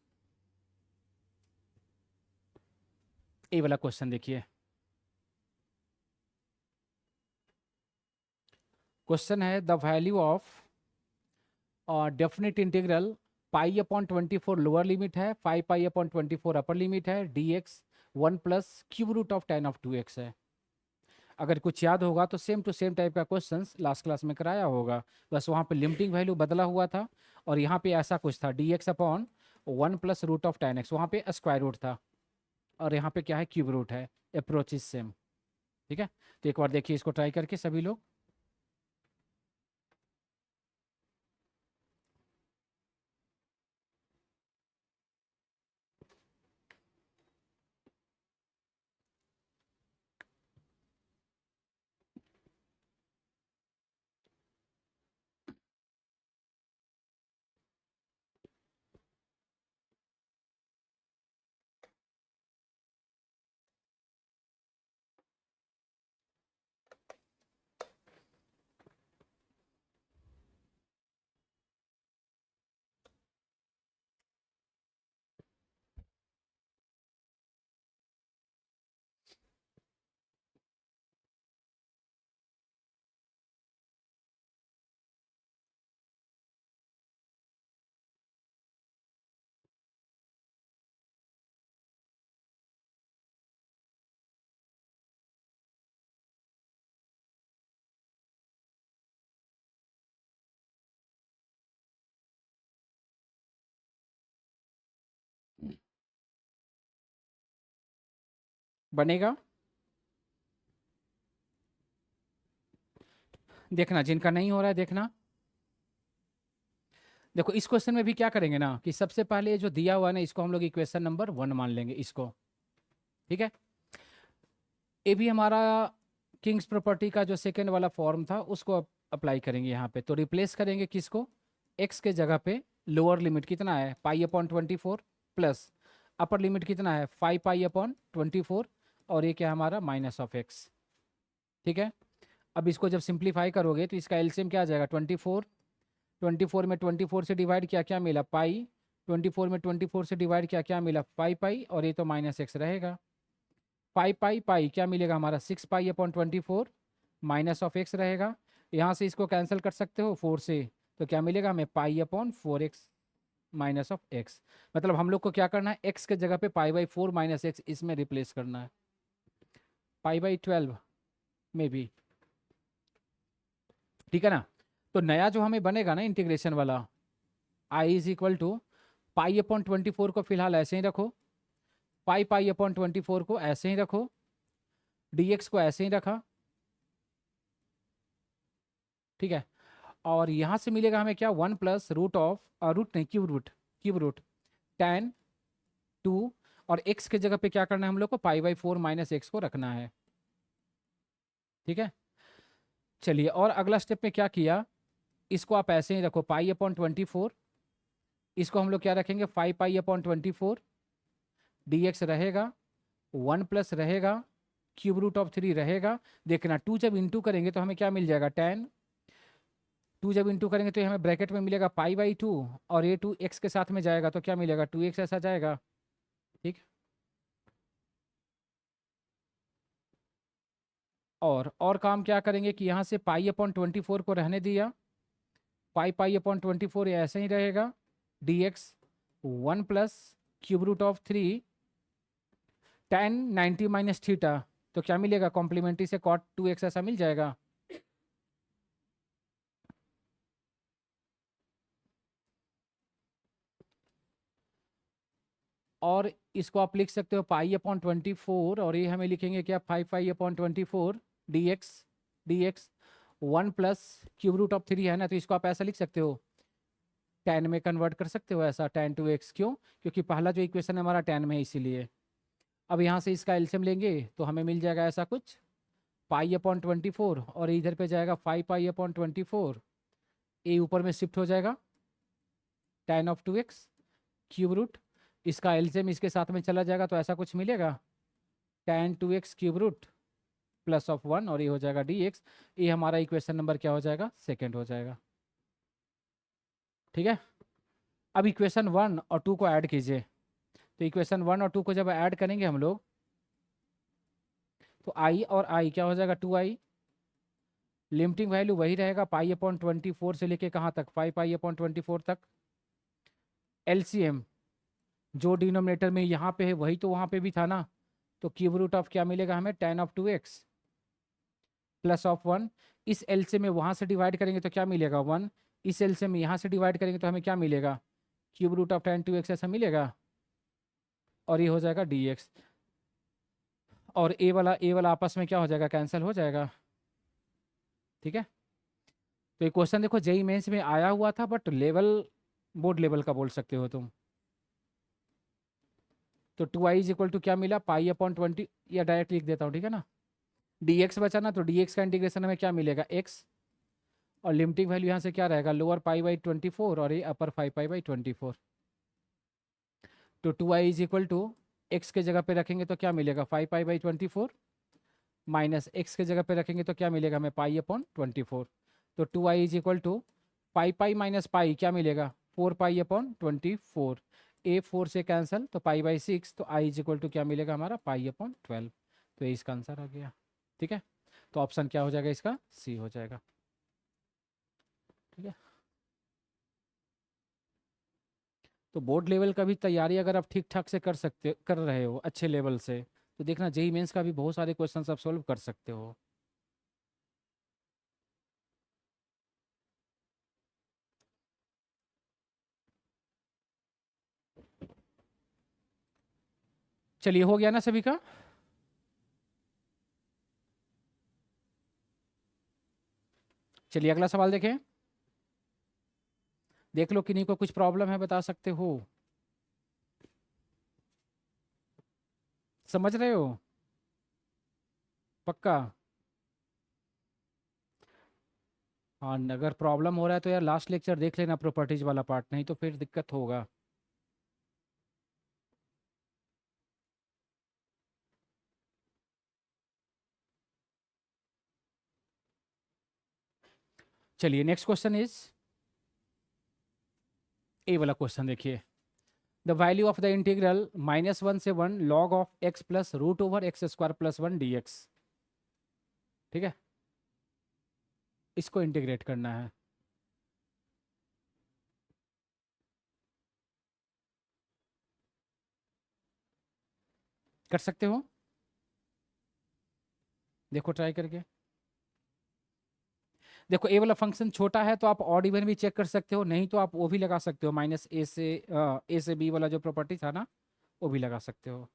ए वाला क्वेश्चन देखिए। क्वेश्चन है the value of definite integral pi upon 24 lower limit है, 5 पाई अपॉन 24 अपर लिमिट है, D X one plus cube root of tan of two X है। अगर कुछ याद होगा तो सेम टू सेम टाइप का क्वेश्चन लास्ट क्लास में कराया होगा, बस वहाँ पे लिमिटिंग वैल्यू बदला हुआ था। और यहाँ पे ऐसा कुछ था, D X upon one plus root of tan X, वहाँ पे स्क्वायर रूट था, और यहाँ पे क्या है, क्यूब रूट है। अप्रोच इज सेम, ठीक है। तो एक बार देखिए इसको ट्राई करके सभी लोग। बनेगा, देखना जिनका नहीं हो रहा है देखना। देखो इस क्वेश्चन में भी क्या करेंगे ना, कि सबसे पहले ये जो दिया हुआ है ना, इसको हम लोग इक्वेशन नंबर वन मान लेंगे इसको, ठीक है। ये भी हमारा किंग्स प्रॉपर्टी का जो सेकेंड वाला फॉर्म था उसको अप्लाई करेंगे यहाँ पे। तो रिप्लेस करेंगे किसको, एक्स के जगह पे लोअर लिमिट कितना है, पाई अपॉन 24 प्लस अपर लिमिट कितना है, 5 पाई अपॉन 24, और ये क्या है हमारा, माइनस ऑफ एक्स, ठीक है। अब इसको जब सिंप्लीफाई करोगे तो इसका एलसीएम क्या आ जाएगा, 24, 24 में 24 से डिवाइड किया क्या मिला, पाई, 24 में 24 से डिवाइड किया क्या मिला, 5 पाई, और ये तो माइनस एक्स रहेगा। 5 पाई पाई क्या मिलेगा हमारा, 6 पाई अपॉन 24 माइनस ऑफ एक्स रहेगा। यहाँ से इसको कैंसिल कर सकते हो 4 से, तो क्या मिलेगा हमें, pi upon 4 x minus of x. मतलब हम लोग को क्या करना है, एक्स के जगह पे पाई/4 माइनस एक्स इसमें रिप्लेस करना है, पाई/12 में भी। ठीक है ना। तो नया जो हमें बनेगा ना इंटीग्रेशन वाला, I is equal to pi upon 24 को फिलहाल ऐसे ही रखो, पाई पाई अपॉन 24 को ऐसे ही रखो, dx को ऐसे ही रखा, ठीक है। और यहां से मिलेगा हमें क्या, 1 प्लस रूट ऑफ, रूट नहीं, क्यूब रूट tan 2, और x के जगह पे क्या करना है हम लोग को, पाई/4 माइनस एक्स को रखना है, ठीक है। चलिए, और अगला स्टेप में क्या किया, इसको आप ऐसे ही रखो, पाई/24, इसको हम लोग क्या रखेंगे, 5 पाई/24, dx रहेगा, 1 प्लस रहेगा, क्यूब रूट ऑफ 3 रहेगा। देखना 2 जब इंटू करेंगे तो हमें क्या मिल जाएगा, tan 2 जब इंटू करेंगे तो ये हमें ब्रैकेट में मिलेगा पाई/2, और ये 2 x के साथ में जाएगा तो क्या मिलेगा, 2x ऐसा जाएगा, ठीक। और काम क्या करेंगे कि यहाँ से पाई/24 को रहने दिया, पाई/24 ऐसे ही रहेगा, dx 1 plus cube root of 3 tan 90 minus theta, तो क्या मिलेगा, कॉम्प्लीमेंट्री से cot 2x ऐसा मिल जाएगा। और इसको आप लिख सकते हो पाई/24, और ये हमें लिखेंगे क्या, 5 पाई/24 dx 1 plus cube root of 3 है ना, तो इसको आप ऐसा लिख सकते हो, tan में कन्वर्ट कर सकते हो ऐसा, tan 2x, क्यों, क्योंकि पहला जो इक्वेशन है हमारा tan में है इसीलिए। अब यहाँ से इसका एलसीएम लेंगे तो हमें मिल जाएगा ऐसा कुछ, पाई/24, और इधर पे जाएगा 5 पाई/24, ए ऊपर में शिफ्ट हो जाएगा, tan(2x) क्यूब रूट, इसका एलसीएम इसके साथ में चला जाएगा तो ऐसा कुछ मिलेगा, tan(2x) क्यूब रूट +1, और ये हो जाएगा dx। ये हमारा इक्वेशन नंबर क्या हो जाएगा, सेकेंड हो जाएगा, ठीक है। अब इक्वेशन 1 और 2 को ऐड कीजिए, तो इक्वेशन 1 और 2 को जब ऐड करेंगे हम लोग, तो आई और आई क्या हो जाएगा, 2i, लिमिटिंग वैल्यू वही रहेगा, पाई/24 से लेके कहाँ तक, 5 पाई/24 तक। एलसीएम जो डिनोमिनेटर में यहाँ पे है वही तो वहाँ पे भी था ना, तो क्यूब रूट ऑफ क्या मिलेगा हमें, tan(2x) +1, इस एलसीएम में वहाँ से डिवाइड करेंगे तो क्या मिलेगा, 1, इस एलसीएम में यहाँ से डिवाइड करेंगे तो हमें क्या मिलेगा, क्यूब रूट ऑफ tan(2x) ऐसा मिलेगा, और ये हो जाएगा dx। और ए वाला आपस में क्या हो जाएगा, कैंसिल हो जाएगा, ठीक है। तो ये क्वेश्चन देखो जेई मेंस में आया हुआ था, बट लेवल बोर्ड लेवल का बोल सकते हो तुम। तो 2i = क्या मिला, पाई/20, या डायरेक्ट लिख देता हूँ, ठीक है ना, dx बचा ना, तो dx का इंटीग्रेशन हमें क्या मिलेगा, x, और लिमिटिंग वैल्यू यहाँ से क्या रहेगा, लोअर पाई/24, और ये अपर 5 पाई/24। तो 2i x के जगह पे रखेंगे तो क्या मिलेगा, 5 पाई/24, माइनस x के जगह पे रखेंगे तो क्या मिलेगा हमें, पाई/24। तो 2i 5 पाई माइनस पाई क्या मिलेगा, 4 पाई/24, ए 4 से कैंसिल, तो पाई/6, तो i क्या मिलेगा हमारा, पाई/12। तो ये इसका आंसर आ गया, ठीक है। तो ऑप्शन क्या हो जाएगा इसका, सी हो जाएगा, ठीक है। तो बोर्ड लेवल का भी तैयारी अगर आप ठीक ठाक से कर रहे हो अच्छे लेवल से, तो देखना जेई मेंस का भी बहुत सारे क्वेश्चंस आप सोल्व कर सकते हो। चलिए, हो गया ना सभी का। चलिए अगला सवाल देखें, देख लो किन्हीं को कुछ प्रॉब्लम है, बता सकते हो, समझ रहे हो, पक्का। हाँ, अगर प्रॉब्लम हो रहा है तो यार लास्ट लेक्चर देख लेना, प्रॉपर्टीज वाला पार्ट, नहीं तो फिर दिक्कत होगा। चलिए नेक्स्ट क्वेश्चन इज, ए वाला क्वेश्चन देखिए, the value of the integral -1 से 1 log of x plus √x² + 1 dx, ठीक है, इसको इंटीग्रेट करना है। कर सकते हो, देखो ट्राई करके। देखो ए वाला फंक्शन छोटा है तो आप ऑड इवन भी चेक कर सकते हो, नहीं तो आप वो भी लगा सकते हो, माइनस ए से बी वाला जो प्रॉपर्टी था ना, वो भी लगा सकते हो।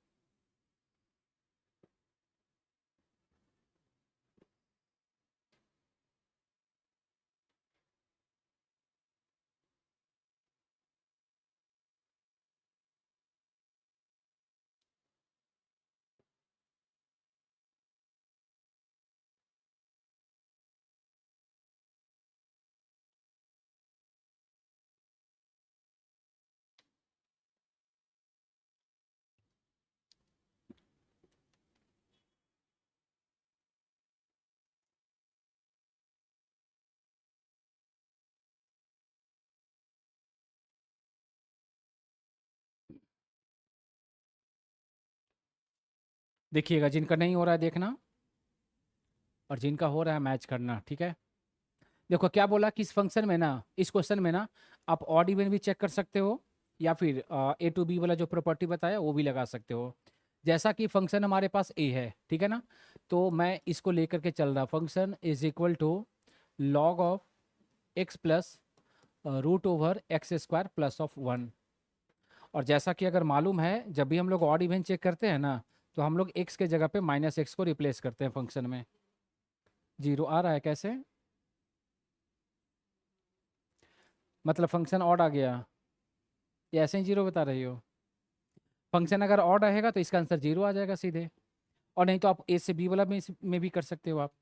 देखिएगा, जिनका नहीं हो रहा है देखना, और जिनका हो रहा है मैच करना, ठीक है। देखो क्या बोला कि इस फंक्शन में ना, इस क्वेश्चन में ना, आप ऑड इवन भी चेक कर सकते हो, या फिर ए टू बी वाला जो प्रॉपर्टी बताया वो भी लगा सकते हो। जैसा कि फंक्शन हमारे पास ए है, ठीक है ना, तो मैं इसको लेकर के चल रहा, function is equal to log of X plus root over X square plus of one. और जैसा कि अगर मालूम है, जब भी हम लोग ऑड इवन चेक करते हैं ना, तो हम लोग एक्स के जगह पे माइनस एक्स को रिप्लेस करते हैं फंक्शन में। जीरो आ रहा है कैसे, मतलब फंक्शन ऑड आ गया, या ऐसे ही जीरो बता रही हो? फंक्शन अगर ऑड रहेगा तो इसका आंसर जीरो आ जाएगा सीधे, और नहीं तो आप ए से बी वाला में भी कर सकते हो आप,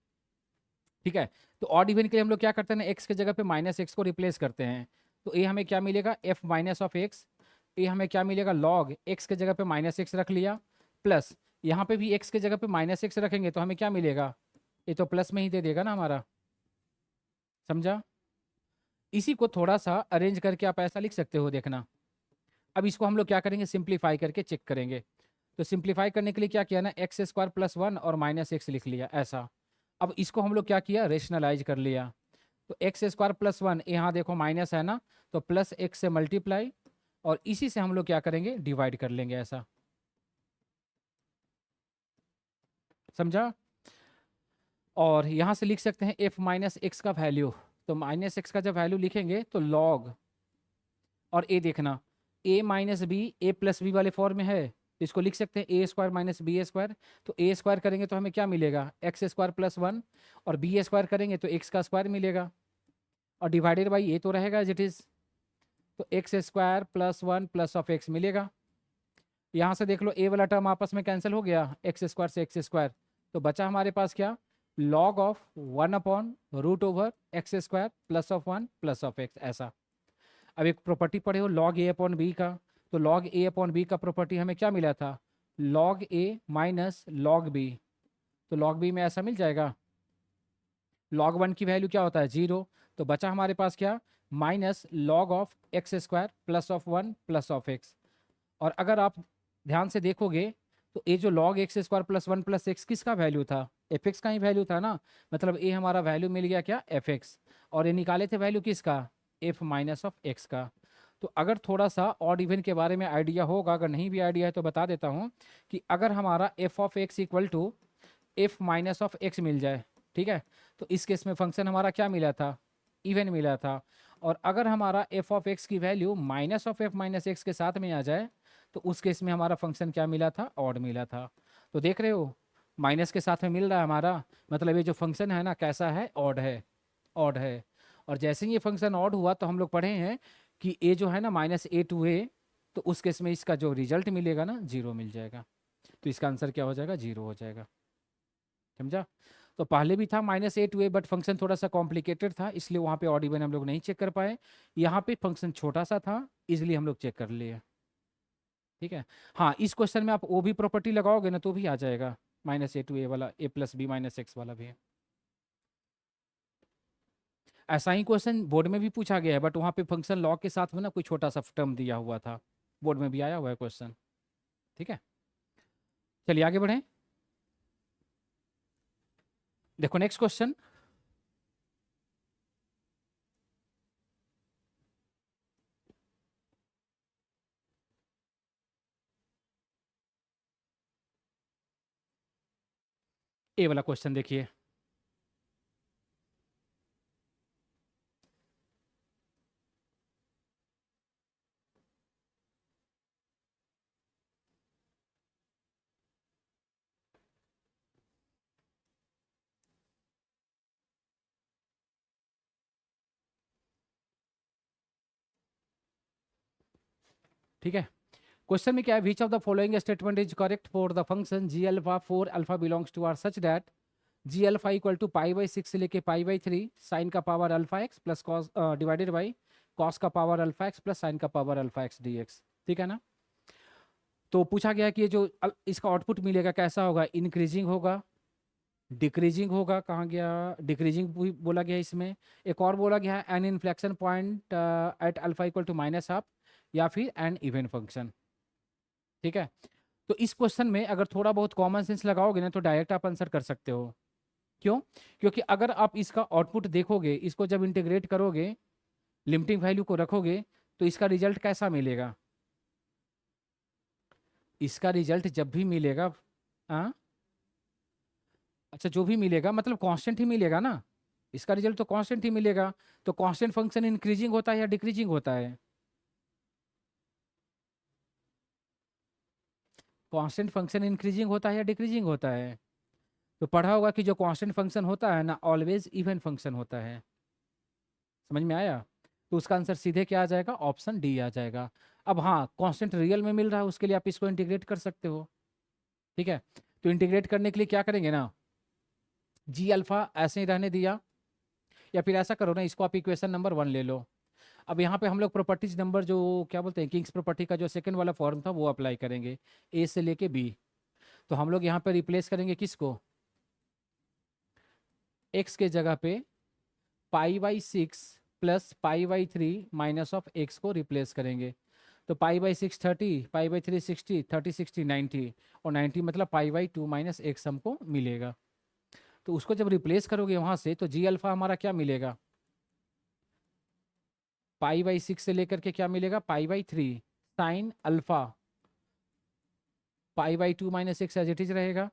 ठीक है। तो ऑड इवन के लिए हम लोग क्या करते हैं ना, एक्स के जगह पे माइनस एक्स को रिप्लेस करते हैं, तो ए हमें क्या मिलेगा, एफ माइनस ऑफ एक्स। ए हमें क्या मिलेगा, लॉग एक्स के जगह पे माइनस एक्स रख लिया, प्लस यहाँ पे भी एक्स के जगह पे माइनस एक्स रखेंगे तो हमें क्या मिलेगा, ये तो प्लस में ही दे देगा ना हमारा, समझा। इसी को थोड़ा सा अरेंज करके आप ऐसा लिख सकते हो, देखना। अब इसको हम लोग क्या करेंगे, सिंप्लीफाई करके चेक करेंगे। तो सिंप्लीफाई करने के लिए क्या किया ना, एक्स स्क्वायर प्लस वन और माइनस एक्स लिख लिया ऐसा। अब इसको हम लोग क्या किया, रेशनलाइज कर लिया। तो एक्स स्क्वायर प्लस वन, यहाँ देखो माइनस है ना, तो प्लस एक्स से मल्टीप्लाई, और इसी से हम लोग क्या करेंगे, डिवाइड कर लेंगे ऐसा, समझा। और यहाँ से लिख सकते हैं एफ माइनस एक्स का वैल्यू। तो माइनस एक्स का जब वैल्यू लिखेंगे तो लॉग, और ए देखना, ए माइनस बी ए प्लस बी वाले फॉर्म में है, तो इसको लिख सकते हैं ए स्क्वायर माइनस बी स्क्वायर। तो ए स्क्वायर करेंगे तो हमें क्या मिलेगा, एक्स स्क्वायर प्लस वन, और बी स्क्वायर करेंगे तो एक्स का स्क्वायर मिलेगा, और डिवाइडेड बाई ए तो रहेगा एज इट इज, तो x square plus one plus of X मिलेगा। यहाँ से देख लो ए वाला टर्म आपस में कैंसिल हो गया, एक्स स्क्वायर से एक्स स्क्वायर, तो बचा हमारे पास क्या, log of one upon root over X square plus of one plus of X ऐसा। अब एक प्रॉपर्टी पढ़े हो लॉग ए अपॉन बी का, तो लॉग ए अपॉन बी का प्रॉपर्टी हमें क्या मिला था, लॉग ए माइनस लॉग बी, तो लॉग बी में ऐसा मिल जाएगा। लॉग वन की वैल्यू क्या होता है, जीरो, तो बचा हमारे पास क्या, minus log of x square plus of one plus of x. और अगर आप ध्यान से देखोगे, तो ये जो log x square plus one plus x किसका वैल्यू था, एफ एक्स का ही वैल्यू था ना, मतलब ये हमारा वैल्यू मिल गया क्या, एफ एक्स। और ये निकाले थे वैल्यू किसका, एफ माइनस ऑफ एक्स का। तो अगर थोड़ा सा ऑड इवन के बारे में आइडिया होगा, अगर नहीं भी आइडिया है तो बता देता हूँ, कि अगर हमारा f of x equal to f minus of x मिल जाए, ठीक है, तो इस केस में फंक्शन हमारा क्या मिला था, इवन मिला था। और अगर हमारा एफ ऑफ एक्स की value minus of F minus x के साथ में आ जाए, तो उस केस में हमारा फंक्शन क्या मिला था, ऑड मिला था। तो देख रहे हो, माइनस के साथ में मिल रहा है हमारा, मतलब ये जो फंक्शन है ना कैसा है, ऑड है, ऑड है। और जैसे ही ये फंक्शन ऑड हुआ तो हम लोग पढ़े हैं कि ए जो है ना माइनस ए टू ए, तो उस केस में इसका जो रिजल्ट मिलेगा ना, जीरो मिल जाएगा। तो इसका आंसर क्या हो जाएगा, जीरो हो जाएगा, समझा। तो पहले भी था minus A to A, but function थोड़ा सा कॉम्प्लिकेटेड था, इसलिए वहाँ पे ऑड इवन हम लोग नहीं चेक कर पाए। यहाँ पे फंक्शन छोटा सा था, इसलिए हम लोग चेक कर लिए, ठीक है। हाँ, इस क्वेश्चन में आप ओ भी प्रॉपर्टी लगाओगे ना तो भी आ जाएगा, माइनस ए टू ए वाला, ए प्लस बी माइनस एक्स वाला भी है। ऐसा ही क्वेश्चन बोर्ड में भी पूछा गया है, बट वहाँ पे फंक्शन लॉग के साथ में ना कोई छोटा सा टर्म दिया हुआ था, बोर्ड में भी आया हुआ है क्वेश्चन, ठीक है। चलिए आगे बढ़ें। देखो नेक्स्ट क्वेश्चन, ए वाला क्वेश्चन देखिए। ठीक है। क्वेश्चन में क्या है, which of the following statement is correct for the function g alpha for alpha belongs to R such that g alpha equal to पाई/6 से लेके पाई/3 साइन का power alpha x plus cos divided by cos का power alpha x plus sine का power alpha x D x. ठीक है ना। तो पूछा गया कि ये जो इसका आउटपुट मिलेगा कैसा होगा, इंक्रीजिंग होगा, डिक्रीजिंग होगा, कहाँ गया, डिक्रीजिंग बोला गया इसमें। एक और बोला गया है an inflection point at alpha equal to minus half, या फिर एन इवन फंक्शन। ठीक है। तो इस क्वेश्चन में अगर थोड़ा बहुत कॉमन सेंस लगाओगे ना तो डायरेक्ट आप आंसर कर सकते हो। क्यों? क्योंकि अगर आप इसका आउटपुट देखोगे, इसको जब इंटीग्रेट करोगे, लिमिटिंग वैल्यू को रखोगे, तो इसका रिजल्ट कैसा मिलेगा? इसका रिजल्ट जब भी मिलेगा, हाँ अच्छा, जो भी मिलेगा मतलब कांस्टेंट ही मिलेगा ना। इसका रिजल्ट तो कांस्टेंट ही मिलेगा। तो कांस्टेंट फंक्शन इंक्रीजिंग होता है या डिक्रीजिंग होता है? कांस्टेंट फंक्शन इंक्रीजिंग होता है या डिक्रीजिंग होता है? तो पढ़ा होगा कि जो कांस्टेंट फंक्शन होता है ना, ऑलवेज इवन फंक्शन होता है। समझ में आया? तो उसका आंसर सीधे क्या आ जाएगा, ऑप्शन डी आ जाएगा। अब हाँ, कांस्टेंट रियल में मिल रहा है, उसके लिए आप इसको इंटीग्रेट कर सकते हो। ठीक है। तो इंटीग्रेट करने के लिए क्या करेंगे ना, जी अल्फा ऐसे ही रहने दिया, या फिर ऐसा करो ना, इसको आप इक्वेशन नंबर 1 ले लो। अब यहाँ पे हम लोग प्रॉपर्टीज नंबर जो क्या बोलते हैं, किंग्स प्रॉपर्टी का जो सेकंड वाला फॉर्म था वो अप्लाई करेंगे, ए से लेके बी। तो हम लोग यहाँ पे रिप्लेस करेंगे किसको, एक्स के जगह पे पाई/6 प्लस पाई/3 माइनस ऑफ एक्स को रिप्लेस करेंगे। तो पाई/6 30, पाई/3 60, 30 60 90, और 90 मतलब पाई/2 माइनस एक्स हमको मिलेगा। तो उसको जब रिप्लेस करोगे वहाँ से, तो जी अल्फा हमारा क्या मिलेगा, पाई/6 से लेकर के क्या मिलेगा, पाई/3 साइन अल्फा पाई/2 minus x as it is रहेगा।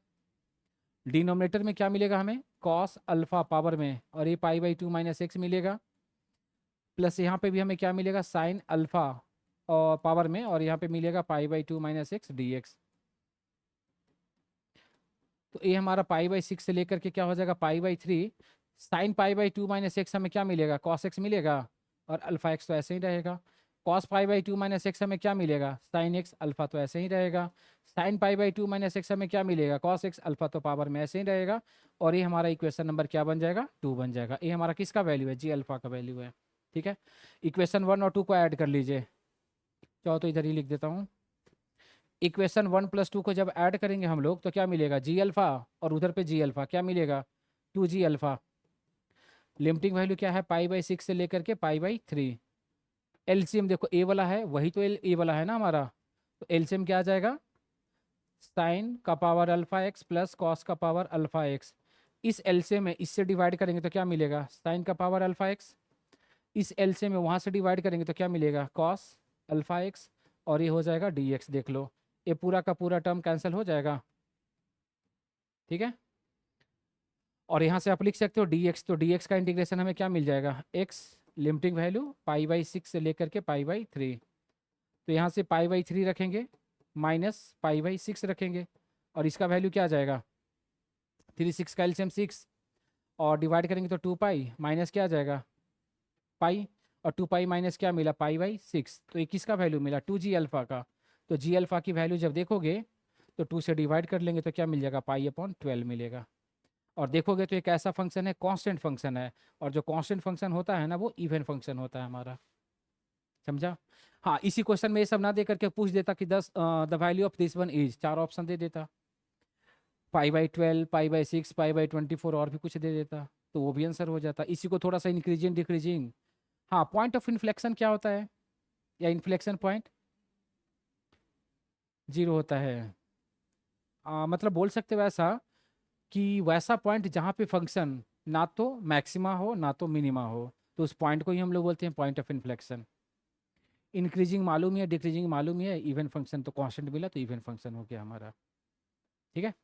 डिनोमिनेटर में क्या मिलेगा हमें, कॉस अल्फा पावर में, और ये पाई/2 माइनस एक्स मिलेगा, प्लस यहाँ पे भी हमें क्या मिलेगा, साइन अल्फा और पावर में, और यहाँ पे मिलेगा पाई/2 माइनस एक्स डी एक्स। तो ये हमारा पाई/6 से लेकर के क्या हो जाएगा, पाई/3 साइन पाई/2 माइनस एक्स हमें क्या मिलेगा, कॉस एक्स मिलेगा, और अल्फा एक्स तो ऐसे ही रहेगा। कॉस पाई/2 माइनस एक्स हमें क्या मिलेगा, साइन एक्स, अल्फा तो ऐसे ही रहेगा। साइन पाई/2 माइनस एक्स हमें क्या मिलेगा, कॉस एक्स, अल्फा तो पावर में ऐसे ही रहेगा। और ये हमारा इक्वेशन नंबर क्या बन जाएगा, 2 बन जाएगा। ये हमारा किसका वैल्यू है, जी अल्फा का वैल्यू है। ठीक है। इक्वेशन 1 और 2 को ऐड कर लीजिए। चाहो तो इधर ही लिख देता हूँ। इक्वेशन 1 प्लस 2 को जब ऐड करेंगे हम लोग तो क्या मिलेगा, जी अल्फा, और उधर पे जी अल्फा क्या मिलेगा, 2 जी अल्फा। लिमिटिंग वैल्यू क्या है, पाई/6 से लेकर के पाई/3। एलसीएम देखो ए वाला है, वही तो ए वाला है ना हमारा। तो एलसीएम क्या आ जाएगा, साइन का power alpha x plus cos का पावर अल्फा एक्स। इस एलसीएम में इससे डिवाइड करेंगे तो क्या मिलेगा, साइन का पावर अल्फा एक्स। इस एलसीएम में वहाँ से डिवाइड करेंगे तो क्या मिलेगा, कॉस अल्फा एक्स, और ये हो जाएगा डी एक्स। देख लो, ये पूरा का पूरा टर्म कैंसिल हो जाएगा। ठीक है। और यहाँ से आप लिख सकते हो डी एक्स, तो डी एक्स का इंटीग्रेशन हमें क्या मिल जाएगा, एक्स लिमिटिंग वैल्यू पाई/6 से लेकर के पाई/3। तो यहाँ से पाई/3 रखेंगे, माइनस पाई/6 रखेंगे, और इसका वैल्यू क्या आ जाएगा, 3 6 का एलसीएम 6, और डिवाइड करेंगे तो 2 पाई माइनस क्या आ जाएगा, पाई, और 2 पाई माइनस क्या मिला, पाई/6। तो ये किसका वैल्यू मिला, 2 जी अल्फा का। तो जी अल्फा की वैल्यू जब देखोगे तो 2 से डिवाइड कर लेंगे तो क्या मिल जाएगा, पाई/12 मिलेगा। और देखोगे तो एक ऐसा फंक्शन है, कांस्टेंट फंक्शन है, और जो कांस्टेंट फंक्शन होता है ना वो इवन फंक्शन होता है हमारा। समझा? हाँ, इसी क्वेश्चन में ये सब ना दे करके पूछ देता कि the value of this one is, 4 option दे देता, पाई/12, पाई/6, पाई/24, और भी कुछ दे देता, तो वो भी आंसर हो जाता। इसी को थोड़ा सा इंक्रीजिंग डिक्रीजिंग। हाँ, पॉइंट ऑफ इन्फ्लेक्शन क्या होता है, या इन्फ्लेक्शन पॉइंट 0 होता है। मतलब बोल सकते हो ऐसा कि वैसा पॉइंट जहाँ पे फंक्शन ना तो मैक्सिमा हो ना तो मिनिमा हो, तो उस पॉइंट को ही हम लोग बोलते हैं पॉइंट ऑफ इन्फ्लेक्शन। इंक्रीजिंग मालूम ही है, डिक्रीजिंग मालूम ही है, इवन फंक्शन तो कांस्टेंट मिला तो इवन फंक्शन हो गया हमारा। ठीक है।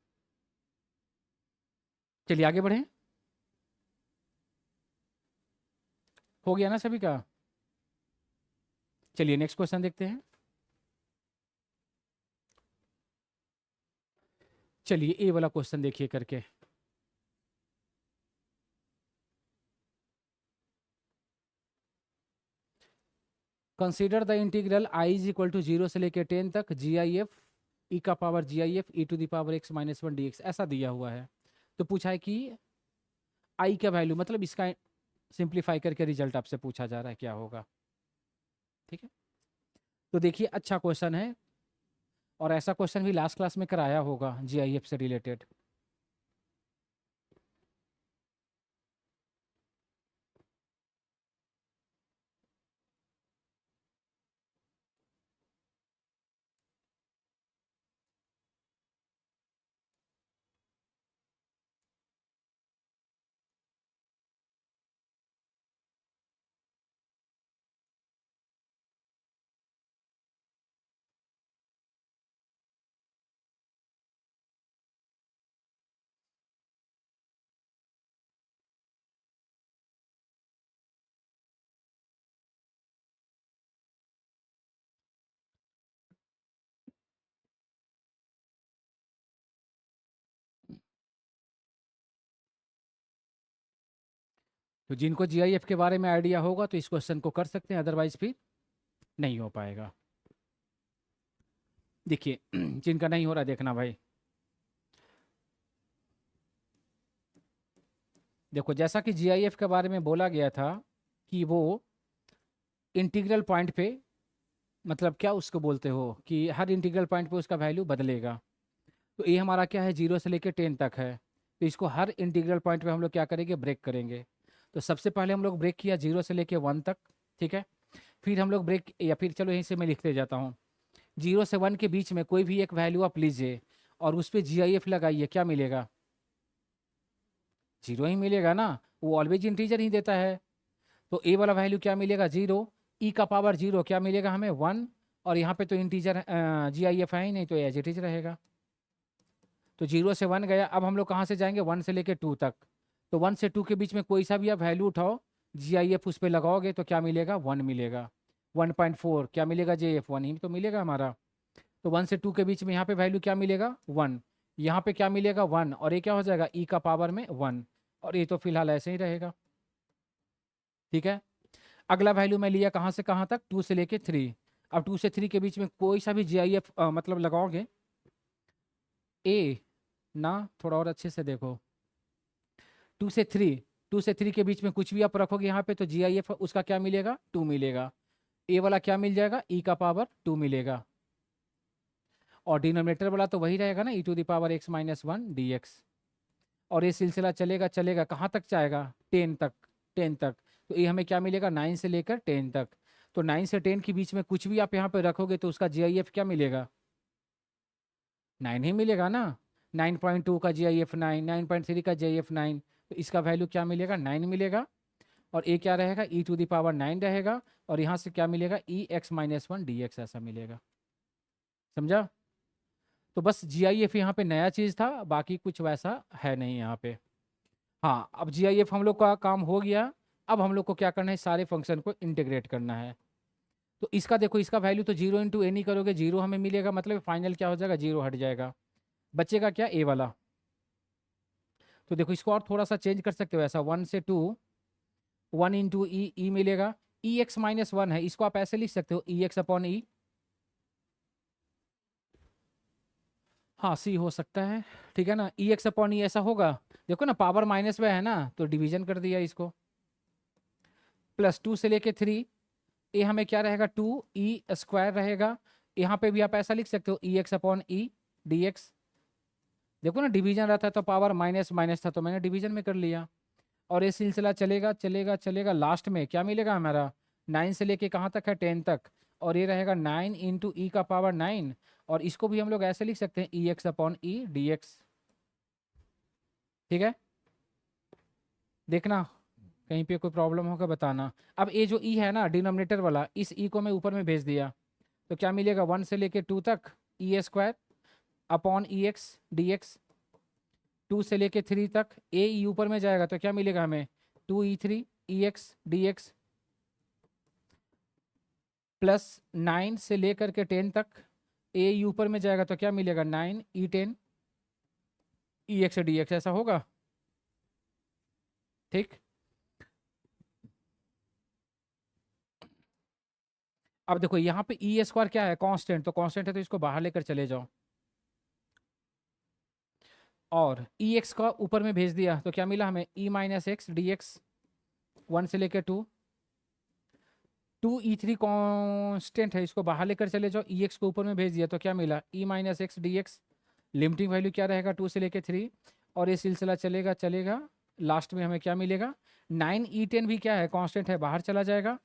चलिए आगे बढ़ें। हो गया ना सभी का? चलिए नेक्स्ट क्वेश्चन देखते हैं। चलिए ए वाला क्वेश्चन देखिए करके। Consider the integral I is equal to 0 से लेकर 10 तक जी आई एफ ई का power G I F E to the power x minus one D x, ऐसा दिया हुआ है। तो पूछा है कि आई का वैल्यू, मतलब इसका सिंप्लीफाई करके रिजल्ट आपसे पूछा जा रहा है क्या होगा। ठीक है, तो देखिए अच्छा क्वेश्चन है, और ऐसा क्वेश्चन भी लास्ट क्लास में कराया होगा जीआईएफ से रिलेटेड। तो जिनको जीआईएफ के बारे में आइडिया होगा तो इस क्वेश्चन को कर सकते हैं, अदरवाइज फिर नहीं हो पाएगा। देखिए जिनका नहीं हो रहा देखना भाई, देखो जैसा कि जीआईएफ के बारे में बोला गया था कि वो इंटीग्रल पॉइंट पे, मतलब क्या उसको बोलते हो कि हर इंटीग्रल पॉइंट पे उसका वैल्यू बदलेगा। तो ये हमारा क्या है, 0 से लेकर 10 तक है, तो इसको हर इंटीग्रल पॉइंट पे हम लोग क्या करेंगे, ब्रेक करेंगे। तो सबसे पहले हम लोग ब्रेक किया 0 से लेकर 1 तक, ठीक है। फिर हम लोग ब्रेक, या फिर चलो यहीं से मैं लिखते जाता हूँ, 0 से 1 के बीच में कोई भी एक वैल्यू आप लीजिए और उस पर जीआईएफ लगाइए, क्या मिलेगा, 0 ही मिलेगा ना, वो ऑलवेज इंटीजर ही देता है। तो ए वाला वैल्यू क्या मिलेगा, 0, ई का पावर 0 क्या मिलेगा हमें, 1, और यहाँ पे तो इंटीजर जीआईएफ है ही नहीं, तो एज इट इज रहेगा। तो 0 से 1 गया, अब हम लोग कहाँ से जाएंगे, 1 से लेके 2 तक। तो 1 से 2 के बीच में कोई सा भी आप वैल्यू उठाओ, जीआईएफ उस पर लगाओगे तो क्या मिलेगा, 1 मिलेगा। 1.4 क्या मिलेगा, जेएफ 1 ही तो मिलेगा हमारा। तो 1 से 2 के बीच में यहाँ पे वैल्यू क्या मिलेगा, 1, यहाँ पे क्या मिलेगा 1, और ये क्या हो जाएगा ई का पावर में 1, और ये तो फिलहाल ऐसे ही रहेगा। ठीक है, अगला वैल्यू मैं लिया कहाँ से कहाँ तक, 2 से लेके 3। अब 2 से 3 के बीच में कोई सा भी जीआईएफ मतलब लगाओगे, ए ना, थोड़ा और अच्छे से देखो, 2 से 3, 2 से 3 के बीच में कुछ भी आप रखोगे यहाँ पे तो जीआईएफ उसका क्या मिलेगा, 2 मिलेगा। ए वाला क्या मिल जाएगा, ई का पावर 2 मिलेगा, और डिनोमिनेटर वाला तो वही रहेगा ना, e to the power x minus one D x. और ये सिलसिला चलेगा चलेगा कहाँ तक जाएगा, 10 तक, 10 तक। तो ये हमें क्या मिलेगा, 9 से लेकर 10 तक। तो 9 से 10 के बीच में कुछ भी आप यहाँ पे रखोगे तो उसका जीआईएफ क्या मिलेगा, 9 ही मिलेगा ना। 9.2 का जीआईएफ 9, 9.3 का जीआईएफ 9, तो इसका वैल्यू क्या मिलेगा, 9 मिलेगा। और ए क्या रहेगा, ई टू द पावर 9 रहेगा, और यहाँ से क्या मिलेगा, e x minus one D x ऐसा मिलेगा। समझा। तो बस जीआईएफ यहाँ पे नया चीज़ था, बाकी कुछ वैसा है नहीं यहाँ पे। हाँ, अब जीआईएफ हम लोग का काम हो गया। अब हम लोग को क्या करना है, सारे फंक्शन को इंटीग्रेट करना है। तो इसका देखो, इसका वैल्यू तो 0 इंटू एनी करोगे 0 हमें मिलेगा, मतलब फाइनल क्या हो जाएगा, 0 हट जाएगा, बचेगा क्या, ए वाला। तो देखो इसको और थोड़ा सा चेंज कर सकते हो, ऐसा 1 से 2, 1 इंटू ई, ई मिलेगा, ई एक्स माइनस वन है, इसको आप ऐसे लिख सकते हो, ई एक्स अपॉन ई। हाँ सी हो सकता है, ठीक है ना, ई एक्स अपॉन ई ऐसा होगा। देखो ना पावर माइनस में है ना, तो डिवीजन कर दिया इसको। प्लस 2 से लेके 3, ये हमें क्या रहेगा, 2 ई स्क्वायर रहेगा। यहाँ पे भी आप ऐसा लिख सकते हो, e x upon e d x. देखो ना डिवीजन रहता है तो पावर माइनस माइनस था, तो मैंने डिवीजन में कर लिया। और ये सिलसिला चलेगा चलेगा चलेगा, लास्ट में क्या मिलेगा हमारा, 9 से लेके कहाँ तक है, 10 तक। और ये रहेगा 9 इंटू ई का पावर 9, और इसको भी हम लोग ऐसे लिख सकते हैं, e x upon e d x. ठीक है, देखना कहीं पे कोई प्रॉब्लम होगा बताना। अब ये जो ई है ना डिनोमिनेटर वाला, इस ई को मैं ऊपर में भेज दिया, तो क्या मिलेगा, 1 से लेके 2 तक ई स्क्वायर अपॉन ई एक्स डी एक्स। 2 से लेके 3 तक ए ई ऊपर में जाएगा तो क्या मिलेगा हमें, 2 ई 3 ई एक्स डी एक्स। प्लस 9 से लेकर के 10 तक ए ई ऊपर में जाएगा तो क्या मिलेगा, 9 ई 10 ई एक्स डी एक्स, ऐसा होगा। ठीक, अब देखो यहाँ पे ई स्क्वायर क्या है, कांस्टेंट, तो कांस्टेंट है तो इसको बाहर लेकर चले जाओ, और ई एक्स का ऊपर में भेज दिया तो क्या मिला हमें, ई माइनस एक्स डी एक्स, 1 से लेकर 2, 2e3 कांस्टेंट है, इसको बाहर लेकर चले जाओ, ई एक्स को ऊपर में भेज दिया तो क्या मिला, e minus x D x, limiting value क्या रहेगा 2 से लेकर 3, और ये सिलसिला चलेगा चलेगा, लास्ट में हमें क्या मिलेगा, 9e10 भी क्या है, कांस्टेंट है, बाहर चला जाएगा,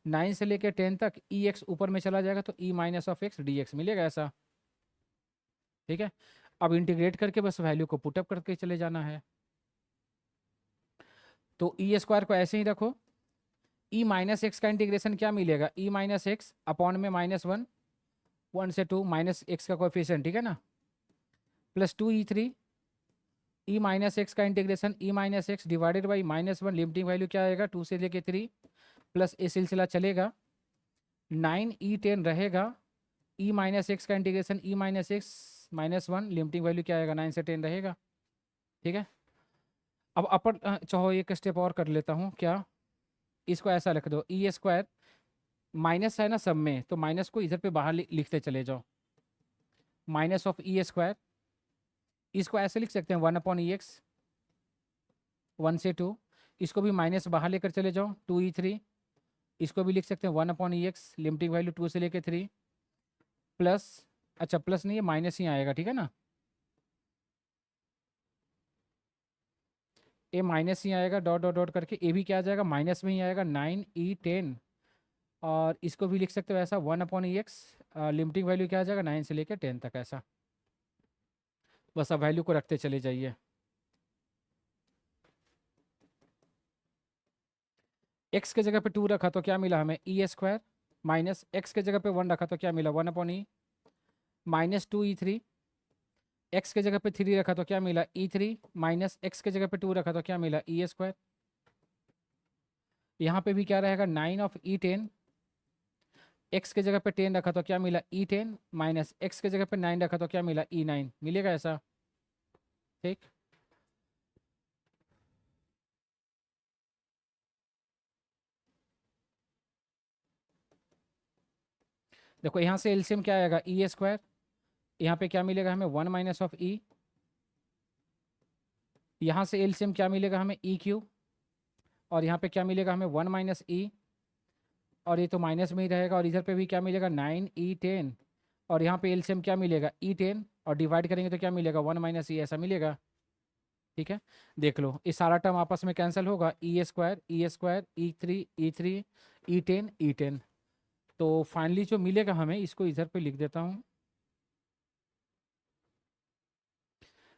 9 से लेकर 10 तक ई एक्स ऊपर में चला जाएगा तो e minus of x D x मिलेगा ऐसा। ठीक है, अब इंटीग्रेट करके बस वैल्यू को पुटअप करके चले जाना है। तो ई स्क्वायर को ऐसे ही रखो, ई माइनस एक्स का इंटीग्रेशन क्या मिलेगा, ई माइनस एक्स अपॉन में -1, 1 से 2 माइनस एक्स का कोएफिशिएंट, ठीक है ना, प्लस 2e3, ई माइनस एक्स का integration E minus x divided by -1, limiting value क्या आएगा 2 से लेके 3, प्लस ए सिलसिला चलेगा, 9e10 रहेगा, ई माइनस एक्स का इंटीग्रेशन ई माइनस एक्स -1, लिमिटिंग वैल्यू क्या आएगा 9 से 10 रहेगा। ठीक है, अब अपर चाहो एक स्टेप और कर लेता हूँ, क्या, इसको ऐसा रख दो, ई स्क्वायर माइनस है ना सब में, तो माइनस को इधर पे बाहर लिखते चले जाओ, माइनस ऑफ ई स्क्वायर, इसको ऐसे लिख सकते हैं 1/e(x), 1 से 2, इसको भी माइनस बाहर लेकर चले जाओ 2e3, इसको भी लिख सकते हैं 1/e(x), लिमिटिंग वैल्यू 2 से लेकर 3, प्लस, अच्छा प्लस नहीं है माइनस ही आएगा, ठीक है ना, ए माइनस ही आएगा, डॉट डॉट डॉट करके, ए भी क्या आ जाएगा माइनस में ही आएगा, 9e10, और इसको भी लिख सकते हो ऐसा 1/e(x), लिमिटिंग वैल्यू क्या आ जाएगा 9 से लेकर 10 तक ऐसा। बस अब वैल्यू को रखते चले जाइए, एक्स के जगह पे 2 रखा तो क्या मिला हमें, ई स्क्वायर, माइनस एक्स के जगह पे 1 रखा तो क्या मिला 1/e, माइनस 2e3, एक्स के जगह पे 3 रखा तो क्या मिला e3, माइनस एक्स के जगह पे 2 रखा तो क्या मिला ई स्क्वायर, यहाँ पे भी क्या रहेगा 9/e10, एक्स के जगह पे 10 रखा तो क्या मिला e10, माइनस एक्स के जगह पे 9 रखा तो क्या मिला e9, मिलेगा ऐसा। ठीक, देखो यहाँ से एलसीएम क्या आएगा ई स्क्वायर, यहाँ पे क्या मिलेगा हमें 1 माइनस ऑफ ई, यहाँ से एलसीएम क्या मिलेगा हमें ई क्यू, और यहाँ पे क्या मिलेगा हमें 1 माइनस ई, और ये तो माइनस में ही रहेगा, और इधर पे भी क्या मिलेगा 9e10, और यहाँ पे एलसीएम क्या मिलेगा e10, और डिवाइड करेंगे तो क्या मिलेगा 1 माइनस ई, ऐसा मिलेगा। ठीक है, देख लो ये सारा टर्म आपस में कैंसिल होगा, ई स्क्वायर ई स्क्वायर, ई थ्री ई10, तो फाइनली जो मिलेगा हमें, इसको इधर पे लिख देता हूँ,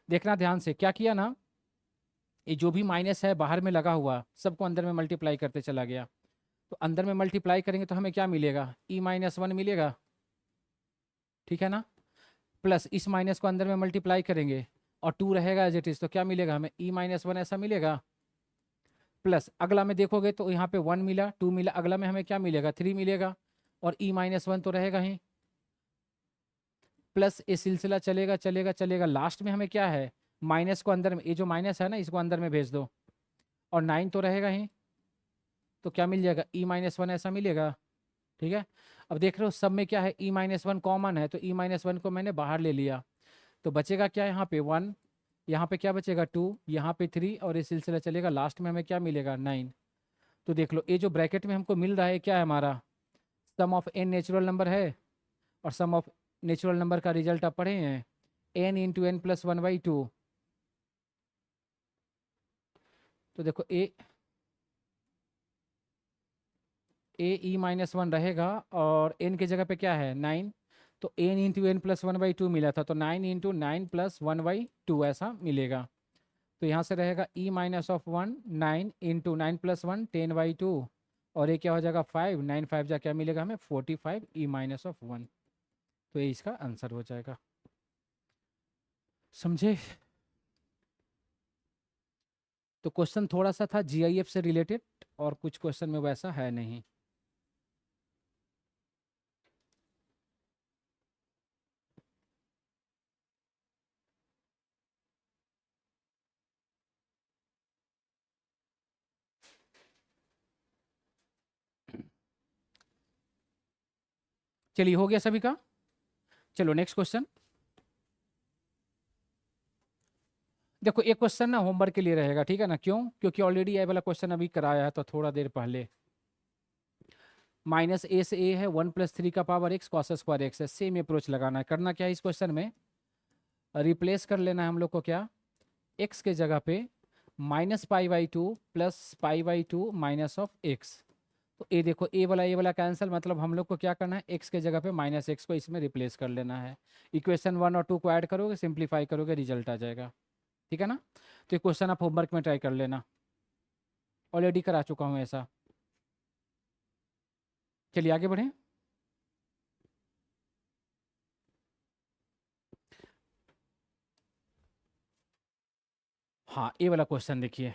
देखना ध्यान से, क्या किया ना, ये जो भी माइनस है बाहर में लगा हुआ सबको अंदर में मल्टीप्लाई करते चला गया, तो अंदर में मल्टीप्लाई करेंगे तो हमें क्या मिलेगा e-1 मिलेगा, ठीक है ना, प्लस इस माइनस को अंदर में मल्टीप्लाई करेंगे और 2 रहेगा एज इट इज, तो क्या मिलेगा हमें e-1 ऐसा मिलेगा, प्लस अगला में देखोगे तो यहाँ पे 1 मिला 2 मिला, अगला में हमें क्या मिलेगा 3 मिलेगा, और e-1 तो रहेगा ही, प्लस ये सिलसिला चलेगा चलेगा चलेगा, लास्ट में हमें क्या है, माइनस को अंदर में, ये जो माइनस है ना इसको अंदर में भेज दो, और 9 तो रहेगा ही, तो क्या मिल जाएगा e-1 ऐसा मिलेगा। ठीक है, अब देख रहे हो सब में क्या है e-1 कॉमन है, तो e-1 को मैंने बाहर ले लिया, तो बचेगा क्या यहाँ पे 1, यहाँ पे क्या बचेगा 2, यहाँ पे 3, और ये सिलसिला चलेगा, लास्ट में हमें क्या मिलेगा 9। तो देख लो ये जो ब्रैकेट में हमको मिल रहा है क्या है हमारा, सम ऑफ n नेचुरल नंबर है, और सम ऑफ नेचुरल नंबर का रिजल्ट आप पढ़े हैं n × n+1/2, तो देखो e-1 रहेगा, और n की जगह पे क्या है 9, तो n × n+1/2 मिला था, तो 9 × 9 + 1/2 ऐसा मिलेगा, तो यहाँ से रहेगा e-1 9 × 9 + 1 10/2, और ये क्या हो जाएगा 5, 9 5 जा क्या मिलेगा हमें 45 e-1, तो ये इसका आंसर हो जाएगा। समझे, तो क्वेश्चन थोड़ा सा था जीआईएफ से रिलेटेड, और कुछ क्वेश्चन में वैसा है नहीं। चलिए हो गया सभी का। चलो नेक्स्ट क्वेश्चन। देखो एक क्वेश्चन ना होमवर्क के लिए रहेगा, ठीक है ना, क्यों? क्योंकि ऑलरेडी ये वाला क्वेश्चन अभी कराया है तो थोड़ा देर पहले। माइनस ए से ए है, 1+3 का power x cos square x है। सेम अप्रोच लगाना है। करना क्या है इस क्वेश्चन में, रिप्लेस कर लेना है हम लोग को क्या, एक्स के जगह पे -π/2 प्लस π/2 माइनस ऑफ एक्स। तो ये देखो ए वाला कैंसिल, मतलब हम लोग को क्या करना है, एक्स के जगह पे माइनस एक्स को इसमें रिप्लेस कर लेना है। इक्वेशन 1 और 2 को ऐड करोगे, सिंप्लीफाई करोगे, रिजल्ट आ जाएगा। ठीक है ना। तो ये क्वेश्चन आप होमवर्क में ट्राई कर लेना, ऑलरेडी करा चुका हूँ ऐसा। चलिए आगे बढ़ें। हाँ ये वाला क्वेश्चन देखिए,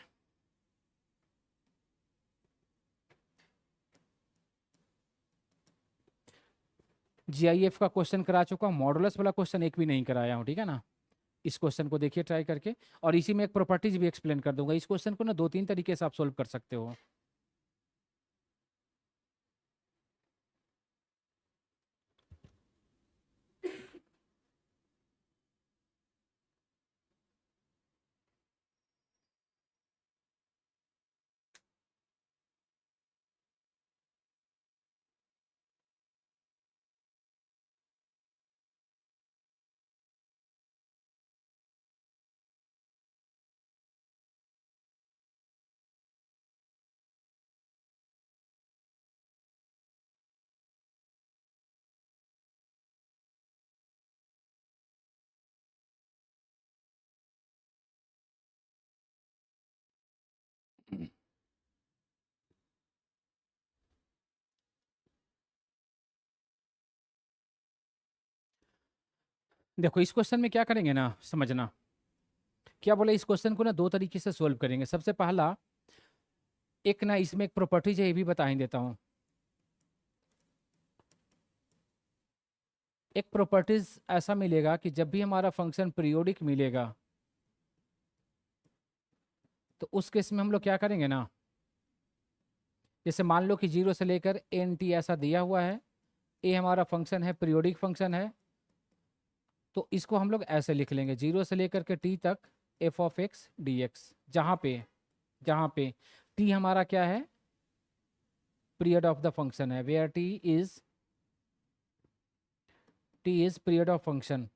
जीआईएफ का क्वेश्चन करा चुका हूँ, मॉडुलस वाला क्वेश्चन एक भी नहीं कराया हूँ, ठीक है ना। इस क्वेश्चन को देखिए ट्राई करके, और इसी में एक प्रॉपर्टीज भी एक्सप्लेन कर दूंगा। इस क्वेश्चन को ना 2-3 तरीके से आप सोल्व कर सकते हो। देखो इस क्वेश्चन में क्या करेंगे ना, समझना क्या बोले। इस क्वेश्चन को ना 2 तरीके से सोल्व करेंगे। सबसे पहला, एक ना इसमें एक प्रॉपर्टीज है, ये भी बता ही देता हूँ। एक प्रॉपर्टीज ऐसा मिलेगा कि जब भी हमारा फंक्शन पीरियोडिक मिलेगा तो उस केस में हम लोग क्या करेंगे ना, जैसे मान लो कि 0 से लेकर एन टी ऐसा दिया हुआ है, ए हमारा फंक्शन है, पीरियोडिक फंक्शन है, तो इसको हम लोग ऐसे लिख लेंगे, 0 से लेकर के टी तक F of x D X, जहाँ पे टी हमारा क्या है, पीरियड ऑफ द फंक्शन है, where T is period of function.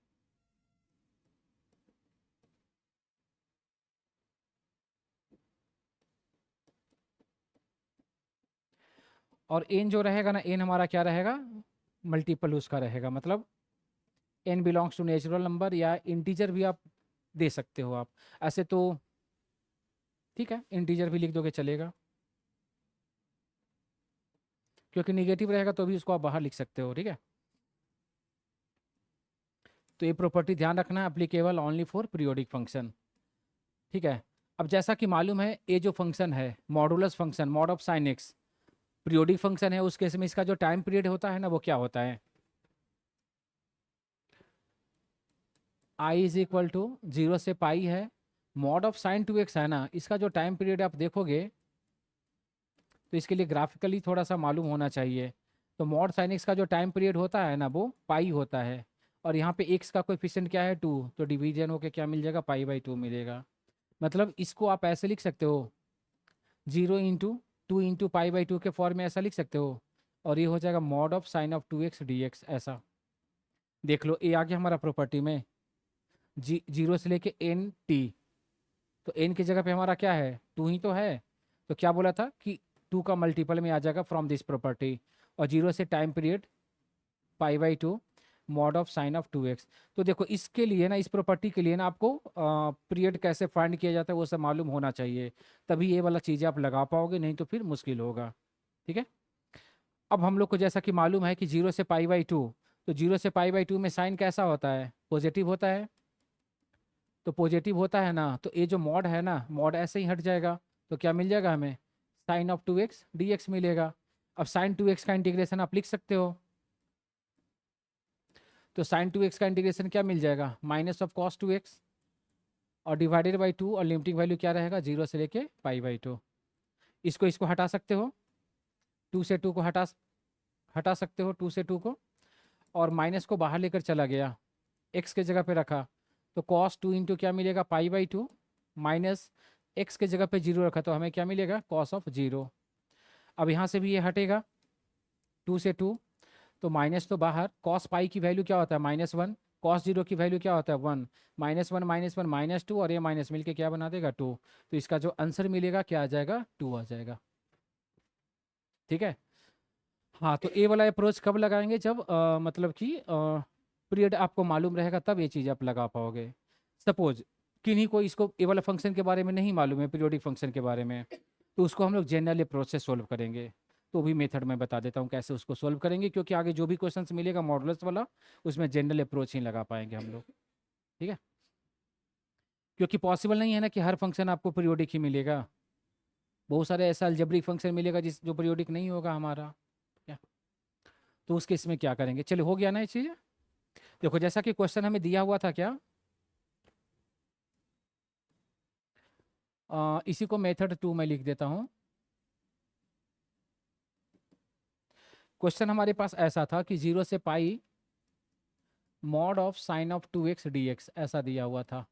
और एन जो रहेगा ना, एन हमारा क्या रहेगा, मल्टीपल उसका रहेगा, मतलब N belongs to natural number, या इंटीजर भी आप दे सकते हो आप ऐसे तो, ठीक है, इंटीजर भी लिख दोगे चलेगा, क्योंकि निगेटिव रहेगा तो भी उसको आप बाहर लिख सकते हो, ठीक है। तो ये प्रॉपर्टी ध्यान रखना, applicable only for periodic function, ठीक है। अब जैसा कि मालूम है, ये जो फंक्शन है modulus function, mod of sine x, periodic function है, उस केस में इसका जो टाइम पीरियड होता है ना, वो क्या होता है, आई इज इक्वल टू 0 से पाई है, मॉड ऑफ साइन 2x है ना, इसका जो टाइम पीरियड आप देखोगे तो इसके लिए ग्राफिकली थोड़ा सा मालूम होना चाहिए। तो मॉड साइन एक्स का जो टाइम पीरियड होता है ना, वो पाई होता है, और यहाँ पे एक्स का कोएफिशिएंट क्या है, 2, तो डिवीजन होके क्या मिल जाएगा, π/2 मिलेगा। मतलब इसको आप ऐसे लिख सकते हो, 0 × 2 × π/2 के फॉर्म में ऐसा लिख सकते हो, और ये हो जाएगा mod of sine of 2x dx। ऐसा देख लो, ये आ गया हमारा प्रॉपर्टी में, 0 से लेके एन टी, तो एन की जगह पे हमारा क्या है, 2 ही तो है, तो क्या बोला था कि 2 का मल्टीपल में आ जाएगा फ्रॉम दिस प्रॉपर्टी, और 0 से time period π/2 mod of sine of 2x। तो देखो इसके लिए ना, इस प्रॉपर्टी के लिए ना आपको पीरियड कैसे फाइंड किया जाता है वो सब मालूम होना चाहिए, तभी ये वाला चीज़ें आप लगा पाओगे, नहीं तो फिर मुश्किल होगा, ठीक है। अब हम लोग को जैसा कि मालूम है कि 0 से π/2, तो 0 से π/2 में साइन कैसा होता है, पॉजिटिव होता है, तो पॉजिटिव होता है ना, तो ये जो मॉड है ना, मॉड ऐसे ही हट जाएगा, तो क्या मिल जाएगा हमें, साइन ऑफ 2x dx मिलेगा। अब साइन 2x का इंटीग्रेशन आप लिख सकते हो, तो साइन 2x का इंटीग्रेशन क्या मिल जाएगा, माइनस ऑफ कॉस 2x, और डिवाइडेड बाई 2, और लिमिटिंग वैल्यू क्या रहेगा, 0 से लेके π/2। इसको हटा सकते हो, 2 से 2 को हटा सकते हो, 2 से 2 को, और माइनस को बाहर लेकर चला गया, एक्स के जगह पे रखा, तो कॉस 2 इंटू क्या मिलेगा, पाई बाई 2, माइनस एक्स के जगह पे 0 रखा तो हमें क्या मिलेगा, कॉस ऑफ 0। अब यहाँ से भी ये हटेगा 2 से 2, तो माइनस तो बाहर, कॉस पाई की वैल्यू क्या होता है, -1, कॉस 0 की वैल्यू क्या होता है, 1, -1 -1 -2 और ये माइनस मिलके क्या बना देगा, 2। तो इसका जो आंसर मिलेगा क्या आ जाएगा, 2 आ जाएगा। ठीक है। हाँ, तो ए वाला अप्रोच कब लगाएंगे, जब मतलब कि पीरियड आपको मालूम रहेगा, तब ये चीज़ आप लगा पाओगे। सपोज किन्हीं को इसको ए वाला फंक्शन के बारे में नहीं मालूम है, पीरियोडिक फंक्शन के बारे में, तो उसको हम लोग जनरल अप्रोच से सोल्व करेंगे। तो भी मेथड मैं बता देता हूँ कैसे उसको सोल्व करेंगे, क्योंकि आगे जो भी क्वेश्चंस मिलेगा मॉडुलस वाला, उसमें जनरल अप्रोच ही लगा पाएंगे हम लोग। ठीक है, क्योंकि पॉसिबल नहीं है ना कि हर फंक्शन आपको पीरियोडिक ही मिलेगा, बहुत सारे ऐसा अलजेब्रिक फंक्शन मिलेगा जिस जो पीरियोडिक नहीं होगा हमारा। क्या, तो उस केस में क्या करेंगे, चलो हो गया ना ये चीज़। देखो जैसा कि क्वेश्चन हमें दिया हुआ था क्या, इसी को मेथड 2 में लिख देता हूँ। क्वेश्चन हमारे पास ऐसा था कि 0 से pi mod of sine of 2x dx ऐसा दिया हुआ था।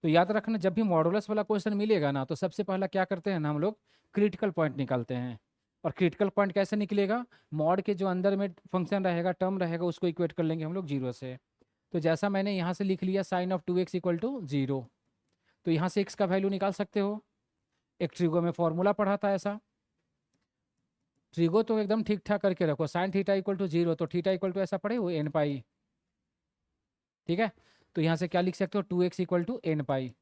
तो याद रखना, जब भी मॉडुलस वाला क्वेश्चन मिलेगा ना, तो सबसे पहला क्या करते हैं ना हम लोग, क्रिटिकल पॉइंट निकालते हैं। और क्रिटिकल पॉइंट कैसे निकलेगा, मॉड के जो अंदर में फंक्शन रहेगा, टर्म रहेगा, उसको इक्वेट कर लेंगे हम लोग 0 से। तो जैसा मैंने यहाँ से लिख लिया sign of 2x equal to 0, तो यहाँ से x का वैल्यू निकाल सकते हो। एक ट्रिगो में फॉर्मूला पढ़ा था ऐसा, ट्रिगो तो एकदम ठीक ठाक करके रखो, साइन थीटा इक्वल टू 0, तो थीटा इक्वल टू ऐसा पढ़े हो n पाई। ठीक है, तो यहाँ से क्या लिख सकते हो, 2x इक्वल टू n पाई,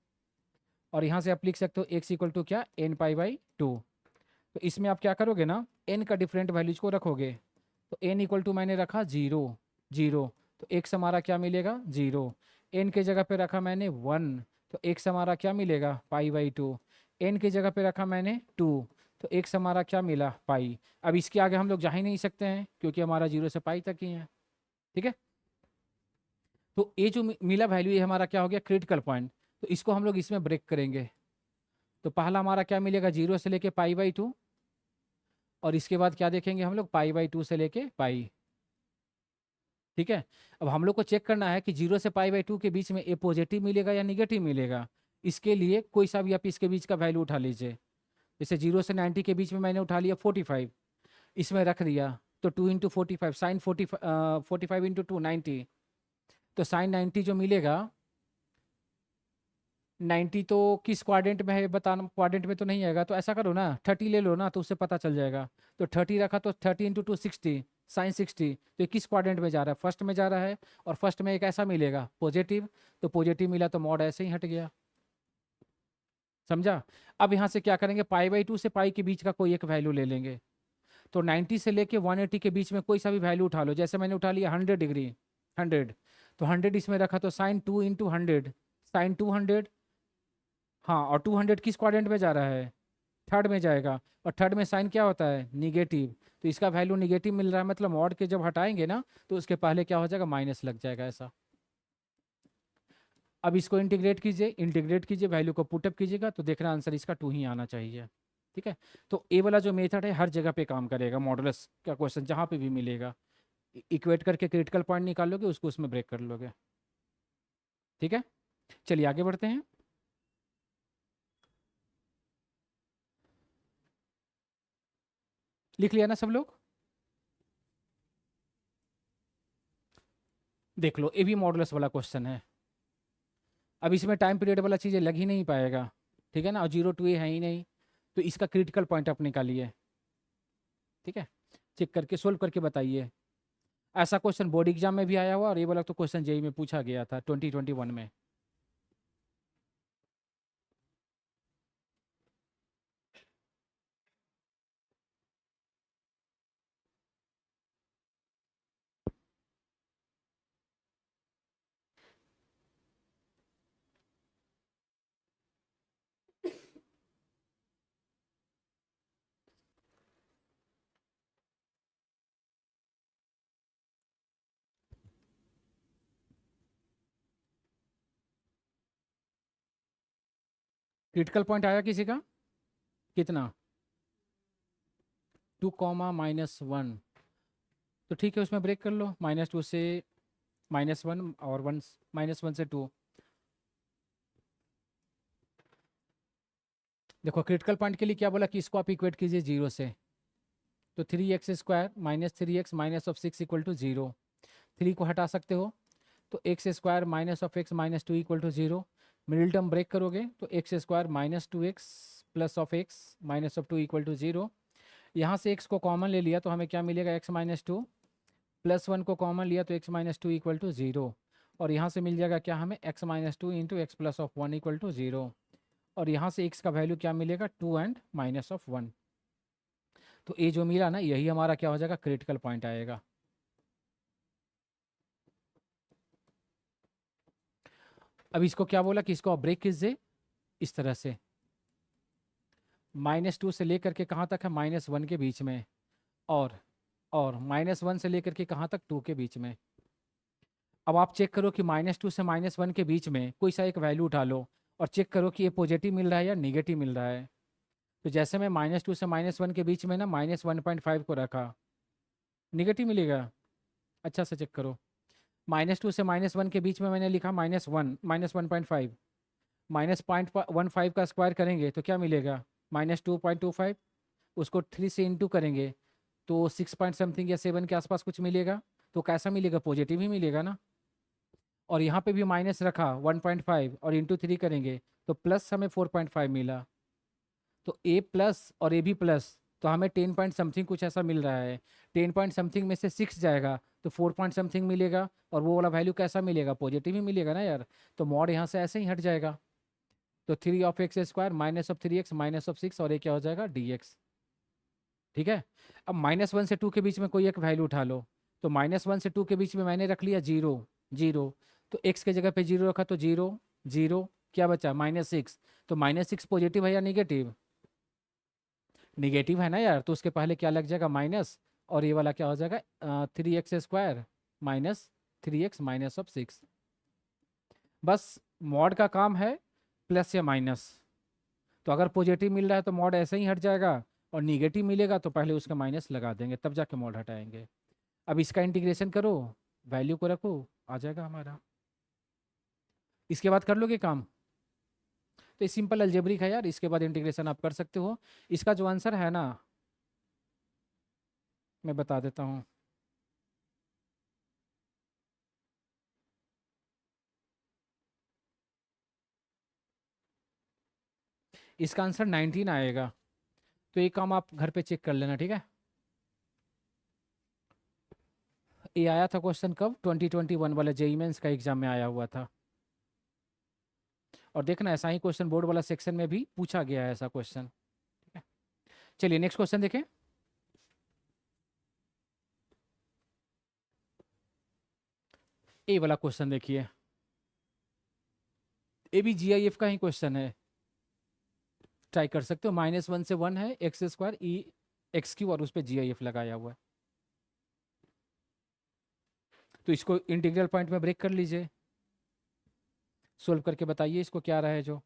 और यहाँ से आप लिख सकते हो x इक्वल टू क्या, n पाई बाई 2। तो इसमें आप क्या करोगे ना, n का डिफरेंट वैल्यूज को रखोगे, तो n इक्वल टू मैंने रखा 0 0, तो x हमारा क्या मिलेगा, 0। n के जगह पे रखा मैंने 1, तो x हमारा क्या मिलेगा, पाई बाई 2। n के जगह पे रखा मैंने 2, तो x हमारा क्या मिला, पाई। अब इसके आगे हम लोग जा ही नहीं सकते हैं, क्योंकि हमारा 0 से पाई तक ही है। ठीक है, तो ये जो मिला वैल्यू, ये हमारा क्या हो गया, क्रिटिकल पॉइंट। तो इसको हम लोग इसमें ब्रेक करेंगे। तो पहला हमारा क्या मिलेगा, 0 से लेके पाई बाई 2, और इसके बाद क्या देखेंगे हम लोग, पाई बाई 2 से लेके पाई। ठीक है, अब हम लोग को चेक करना है कि 0 से पाई बाई 2 के बीच में ए पॉजिटिव मिलेगा या निगेटिव मिलेगा। इसके लिए कोई सा भी आप इसके बीच का वैल्यू उठा लीजिए। जैसे 0 से 90 के बीच में मैंने उठा लिया 45, इसमें रख दिया, तो 2 इंटू 45, साइन 45 इंटू 2 90, तो साइन 90 जो मिलेगा, 90 तो किस क्वाड्रेंट में है बताना, क्वाड्रेंट में तो नहीं आएगा, तो ऐसा करो ना 30 ले लो ना, तो उससे पता चल जाएगा। तो 30 रखा तो 30 इंटू 2 60, साइन 60, तो ये किस क्वाड्रेंट में जा रहा है, फर्स्ट में जा रहा है, और फर्स्ट में एक ऐसा मिलेगा पॉजिटिव, तो पॉजिटिव मिला तो मॉड ऐसे ही हट गया। समझा। अब यहाँ से क्या करेंगे, पाई बाई 2 से पाई के बीच का कोई एक वैल्यू ले लेंगे। तो 90 से लेके 180 के बीच में कोई सा भी वैल्यू उठा लो, जैसे मैंने उठा लिया 100 डिग्री, 100, तो 100 इसमें रखा, तो साइन 2 इंटू 100, साइन 200। हाँ, और 200 किस क्वाड्रेंट में जा रहा है, थर्ड में जाएगा, और थर्ड में साइन क्या होता है, निगेटिव, तो इसका वैल्यू निगेटिव मिल रहा है, मतलब मॉड के जब हटाएंगे ना, तो उसके पहले क्या हो जाएगा, माइनस लग जाएगा ऐसा। अब इसको इंटीग्रेट कीजिए, वैल्यू को पुटअप कीजिएगा, तो देखना आंसर इसका 2 ही आना चाहिए। ठीक है, तो ए वाला जो मेथड है हर जगह पे काम करेगा, मॉडुलस का क्वेश्चन जहाँ पे भी मिलेगा, इक्वेट करके क्रिटिकल पॉइंट निकाल लोगे, उसको उसमें ब्रेक कर लोगे। ठीक है, चलिए आगे बढ़ते हैं। लिख लिया ना सब लोग, देख लो, ये भी मॉडुलस वाला क्वेश्चन है। अब इसमें टाइम पीरियड वाला चीज़ें लग ही नहीं पाएगा, ठीक है ना, और 0 टू ए है ही नहीं, तो इसका क्रिटिकल पॉइंट आप निकालिए। ठीक है, चेक करके सोल्व करके बताइए। ऐसा क्वेश्चन बोर्ड एग्जाम में भी आया हुआ, और ये वाला तो क्वेश्चन जेई में पूछा गया था 2021 में। क्रिटिकल पॉइंट आया किसी का, कितना, 2 कॉमा -1, तो ठीक है, उसमें ब्रेक कर लो, -2 से -1 और -1 से 2। देखो क्रिटिकल पॉइंट के लिए क्या बोला कि इसको आप इक्वेट कीजिए 0 से। तो 3x² -3x -6 इक्वल टू 0। 3 को हटा सकते हो, तो x² -(x) -2 equal to 0। Middle term break करोगे तो x² -2x +(x) -2 equal to 0। यहाँ से x को कॉमन ले लिया तो हमें क्या मिलेगा, x -2 +1 को कॉमन लिया तो x -2 इक्वल टू 0। और यहाँ से मिल जाएगा क्या हमें, x -2 into X plus of 1 equal to 0। और यहाँ से x का वैल्यू क्या मिलेगा, 2 एंड -1। तो ये जो मिला ना, यही हमारा क्या हो जाएगा, क्रिटिकल पॉइंट आएगा। अब इसको क्या बोला कि इसको आप ब्रेक कीजिए इस तरह से, -2 से लेकर के कहाँ तक है, -1 के बीच में। और -1 से लेकर के कहाँ तक, 2 के बीच में। अब आप चेक करो कि -2 से -1 के बीच में कोई सा एक वैल्यू उठा लो और चेक करो कि ये पॉजिटिव मिल रहा है या निगेटिव मिल रहा है। तो जैसे मैं -2 से -1 के बीच में ना -1.5 को रखा, निगेटिव मिलेगा। अच्छा से चेक करो, -2 से -1 के बीच में मैंने लिखा -1 -1.5, -0.15 का स्क्वायर करेंगे तो क्या मिलेगा, -2.25। उसको 3 से इंटू करेंगे तो 6 पॉइंट समथिंग या 7 के आसपास कुछ मिलेगा। तो कैसा मिलेगा, पॉजिटिव ही मिलेगा ना। और यहाँ पे भी माइनस रखा 1.5 और इंटू 3 करेंगे तो प्लस हमें 4.5 मिला। तो ए प्लस और ए भी प्लस, तो हमें 10 पॉइंट समथिंग कुछ ऐसा मिल रहा है। 10 पॉइंट समथिंग में से 6 जाएगा तो 4 पॉइंट समथिंग मिलेगा, और वो वाला वैल्यू कैसा मिलेगा, पॉजिटिव ही मिलेगा ना यार। तो मॉड यहाँ से ऐसे ही हट जाएगा। तो 3 of x² -3x -6 और ये क्या हो जाएगा, dx। ठीक है। अब -1 से 2 के बीच में कोई एक वैल्यू उठा लो। तो -1 से 2 के बीच में मैंने रख लिया 0 0। तो x के जगह पे 0 रखा तो 0 0, क्या बचा, -6। तो -6 पॉजिटिव है या निगेटिव, निगेटिव है ना यार। तो उसके पहले क्या लग जाएगा, माइनस। और ये वाला क्या हो जाएगा, 3x² -3x -6। बस मॉड का काम है प्लस या माइनस। तो अगर पॉजिटिव मिल रहा है तो मॉड ऐसे ही हट जाएगा, और निगेटिव मिलेगा तो पहले उसका माइनस लगा देंगे, तब जाके मॉड हटाएंगे। अब इसका इंटीग्रेशन करो, वैल्यू को रखो, आ जाएगा हमारा। इसके बाद कर लोगे काम। तो ये सिंपल अलजेब्रिक है यार, इसके बाद इंटीग्रेशन आप कर सकते हो। इसका जो आंसर है ना, मैं बता देता हूँ। इसका आंसर 19 आएगा। तो ये काम आप घर पे चेक कर लेना, ठीक है। ये आया था क्वेश्चन कब, 2021 वाला जेईई मेंस का एग्जाम में आया हुआ था। और देखना ऐसा ही क्वेश्चन बोर्ड वाला सेक्शन में भी पूछा गया है ऐसा क्वेश्चन, ठीक है। चलिए नेक्स्ट क्वेश्चन देखें। ए वाला क्वेश्चन देखिए, ए भी जीआईएफ का ही क्वेश्चन है, ट्राई कर सकते हो। -1 से 1 है, x² ई x³ और उस पर जीआईएफ लगाया हुआ है। तो इसको इंटीग्रल पॉइंट में ब्रेक कर लीजिए, सोल्व करके बताइए इसको क्या रहा है जो।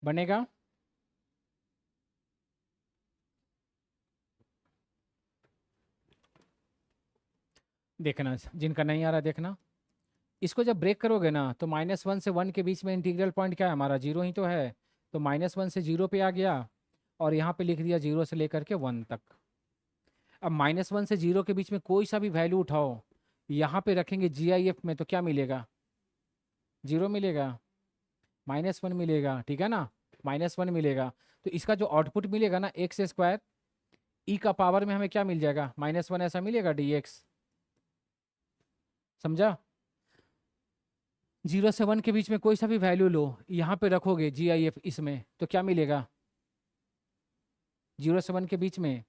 बनेगा। देखना जिनका नहीं आ रहा देखना। इसको जब ब्रेक करोगे ना तो -1 से 1 के बीच में इंटीग्रल पॉइंट क्या है हमारा, 0 ही तो है। तो -1 से 0 पे आ गया, और यहाँ पे लिख दिया 0 से लेकर के 1 तक। अब -1 से 0 के बीच में कोई सा भी वैल्यू उठाओ, यहाँ पे रखेंगे जीआईएफ में तो क्या मिलेगा, जीरो मिलेगा, -1 मिलेगा, ठीक है ना, -1 मिलेगा। तो इसका जो आउटपुट मिलेगा ना एक्स स्क्वायर ई का पावर में हमें क्या मिल जाएगा, -1 ऐसा मिलेगा dx। समझा? 0 से 1 के बीच में कोई सा भी वैल्यू लो, यहाँ पे रखोगे GIF इसमें, तो क्या मिलेगा? 0 से 1 के बीच में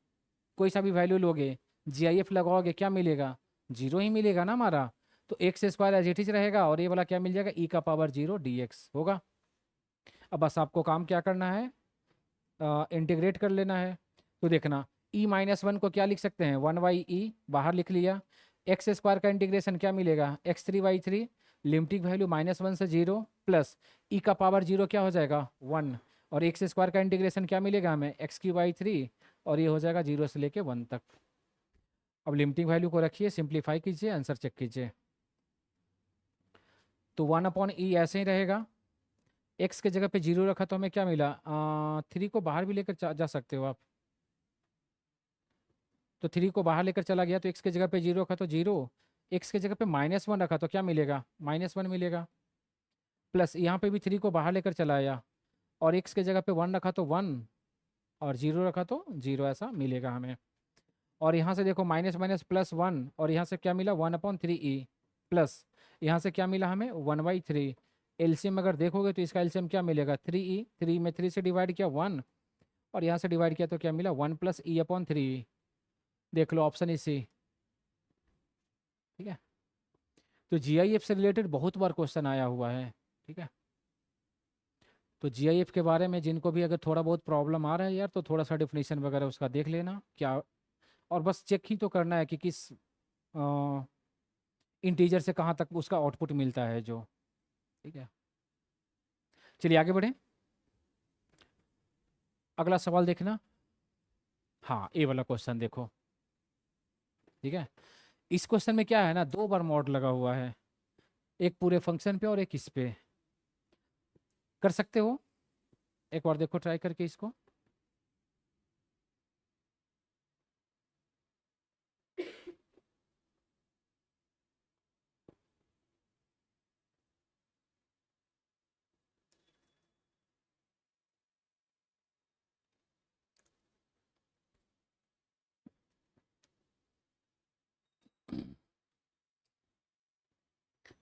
कोई सा भी वैल्यू लोगे, GIF लगाओगे, क्या मिलेगा? जीरो ही मिलेगा ना हमारा। तो x square as it is रहेगा और ये वाला क्या मिल जाएगा, ई का पावर 0 dx होगा। अब बस आपको काम क्या करना है, इंटीग्रेट कर लेना है। तो देखना e-1 को क्या लिख सकते हैं, 1/e बाहर लिख लिया। एक्स स्क्वायर का इंटीग्रेशन क्या मिलेगा, x3/3, लिमिटिंग वैल्यू -1 से 0 प्लस ई का पावर 0 क्या हो जाएगा 1, और एक्स स्क्वायर का इंटीग्रेशन क्या मिलेगा हमें, x3/3, और ये हो जाएगा 0 से लेके 1 तक। अब लिमिटिंग वैल्यू को रखिए, सिंप्लीफाई कीजिए, आंसर चेक कीजिए। तो 1/e ऐसे ही रहेगा, एक्स के जगह पे 0 रखा तो हमें क्या मिला, 3 को बाहर भी लेकर जा सकते हो आप। तो 3 को बाहर लेकर चला गया तो एक्स के जगह पे 0 रखा तो 0, एक्स के जगह पे -1 रखा तो क्या मिलेगा, -1 मिलेगा। प्लस यहाँ पे भी 3 को बाहर लेकर चला आया और एक्स के जगह पे 1 रखा तो 1, और 0 रखा तो 0, ऐसा मिलेगा हमें। और यहाँ से देखो माइनस माइनस +1, और यहाँ से क्या मिला 1/3e, प्लस यहाँ से क्या मिला हमें 1/3। एलसीएम अगर देखोगे तो इसका एलसीएम क्या मिलेगा, 3e, 3 में 3 से डिवाइड किया 1, और यहाँ से डिवाइड किया तो क्या मिला 1 + e/3। देख लो ऑप्शन इसी, ठीक है। तो GIF से रिलेटेड बहुत बार क्वेश्चन आया हुआ है, ठीक है। तो GIF के बारे में जिनको भी अगर थोड़ा बहुत प्रॉब्लम आ रहा है यार, तो थोड़ा सा डिफिनीशन वगैरह उसका देख लेना क्या, और बस चेक ही तो करना है कि किस इंटीजर से कहाँ तक उसका आउटपुट मिलता है जो, ठीक है। चलिए आगे बढ़ें, अगला सवाल देखना। हाँ ये वाला क्वेश्चन देखो, ठीक है। इस क्वेश्चन में क्या है ना, 2 बार मॉड लगा हुआ है, एक पूरे फंक्शन पे और एक इस पे। कर सकते हो, एक बार देखो ट्राई करके इसको।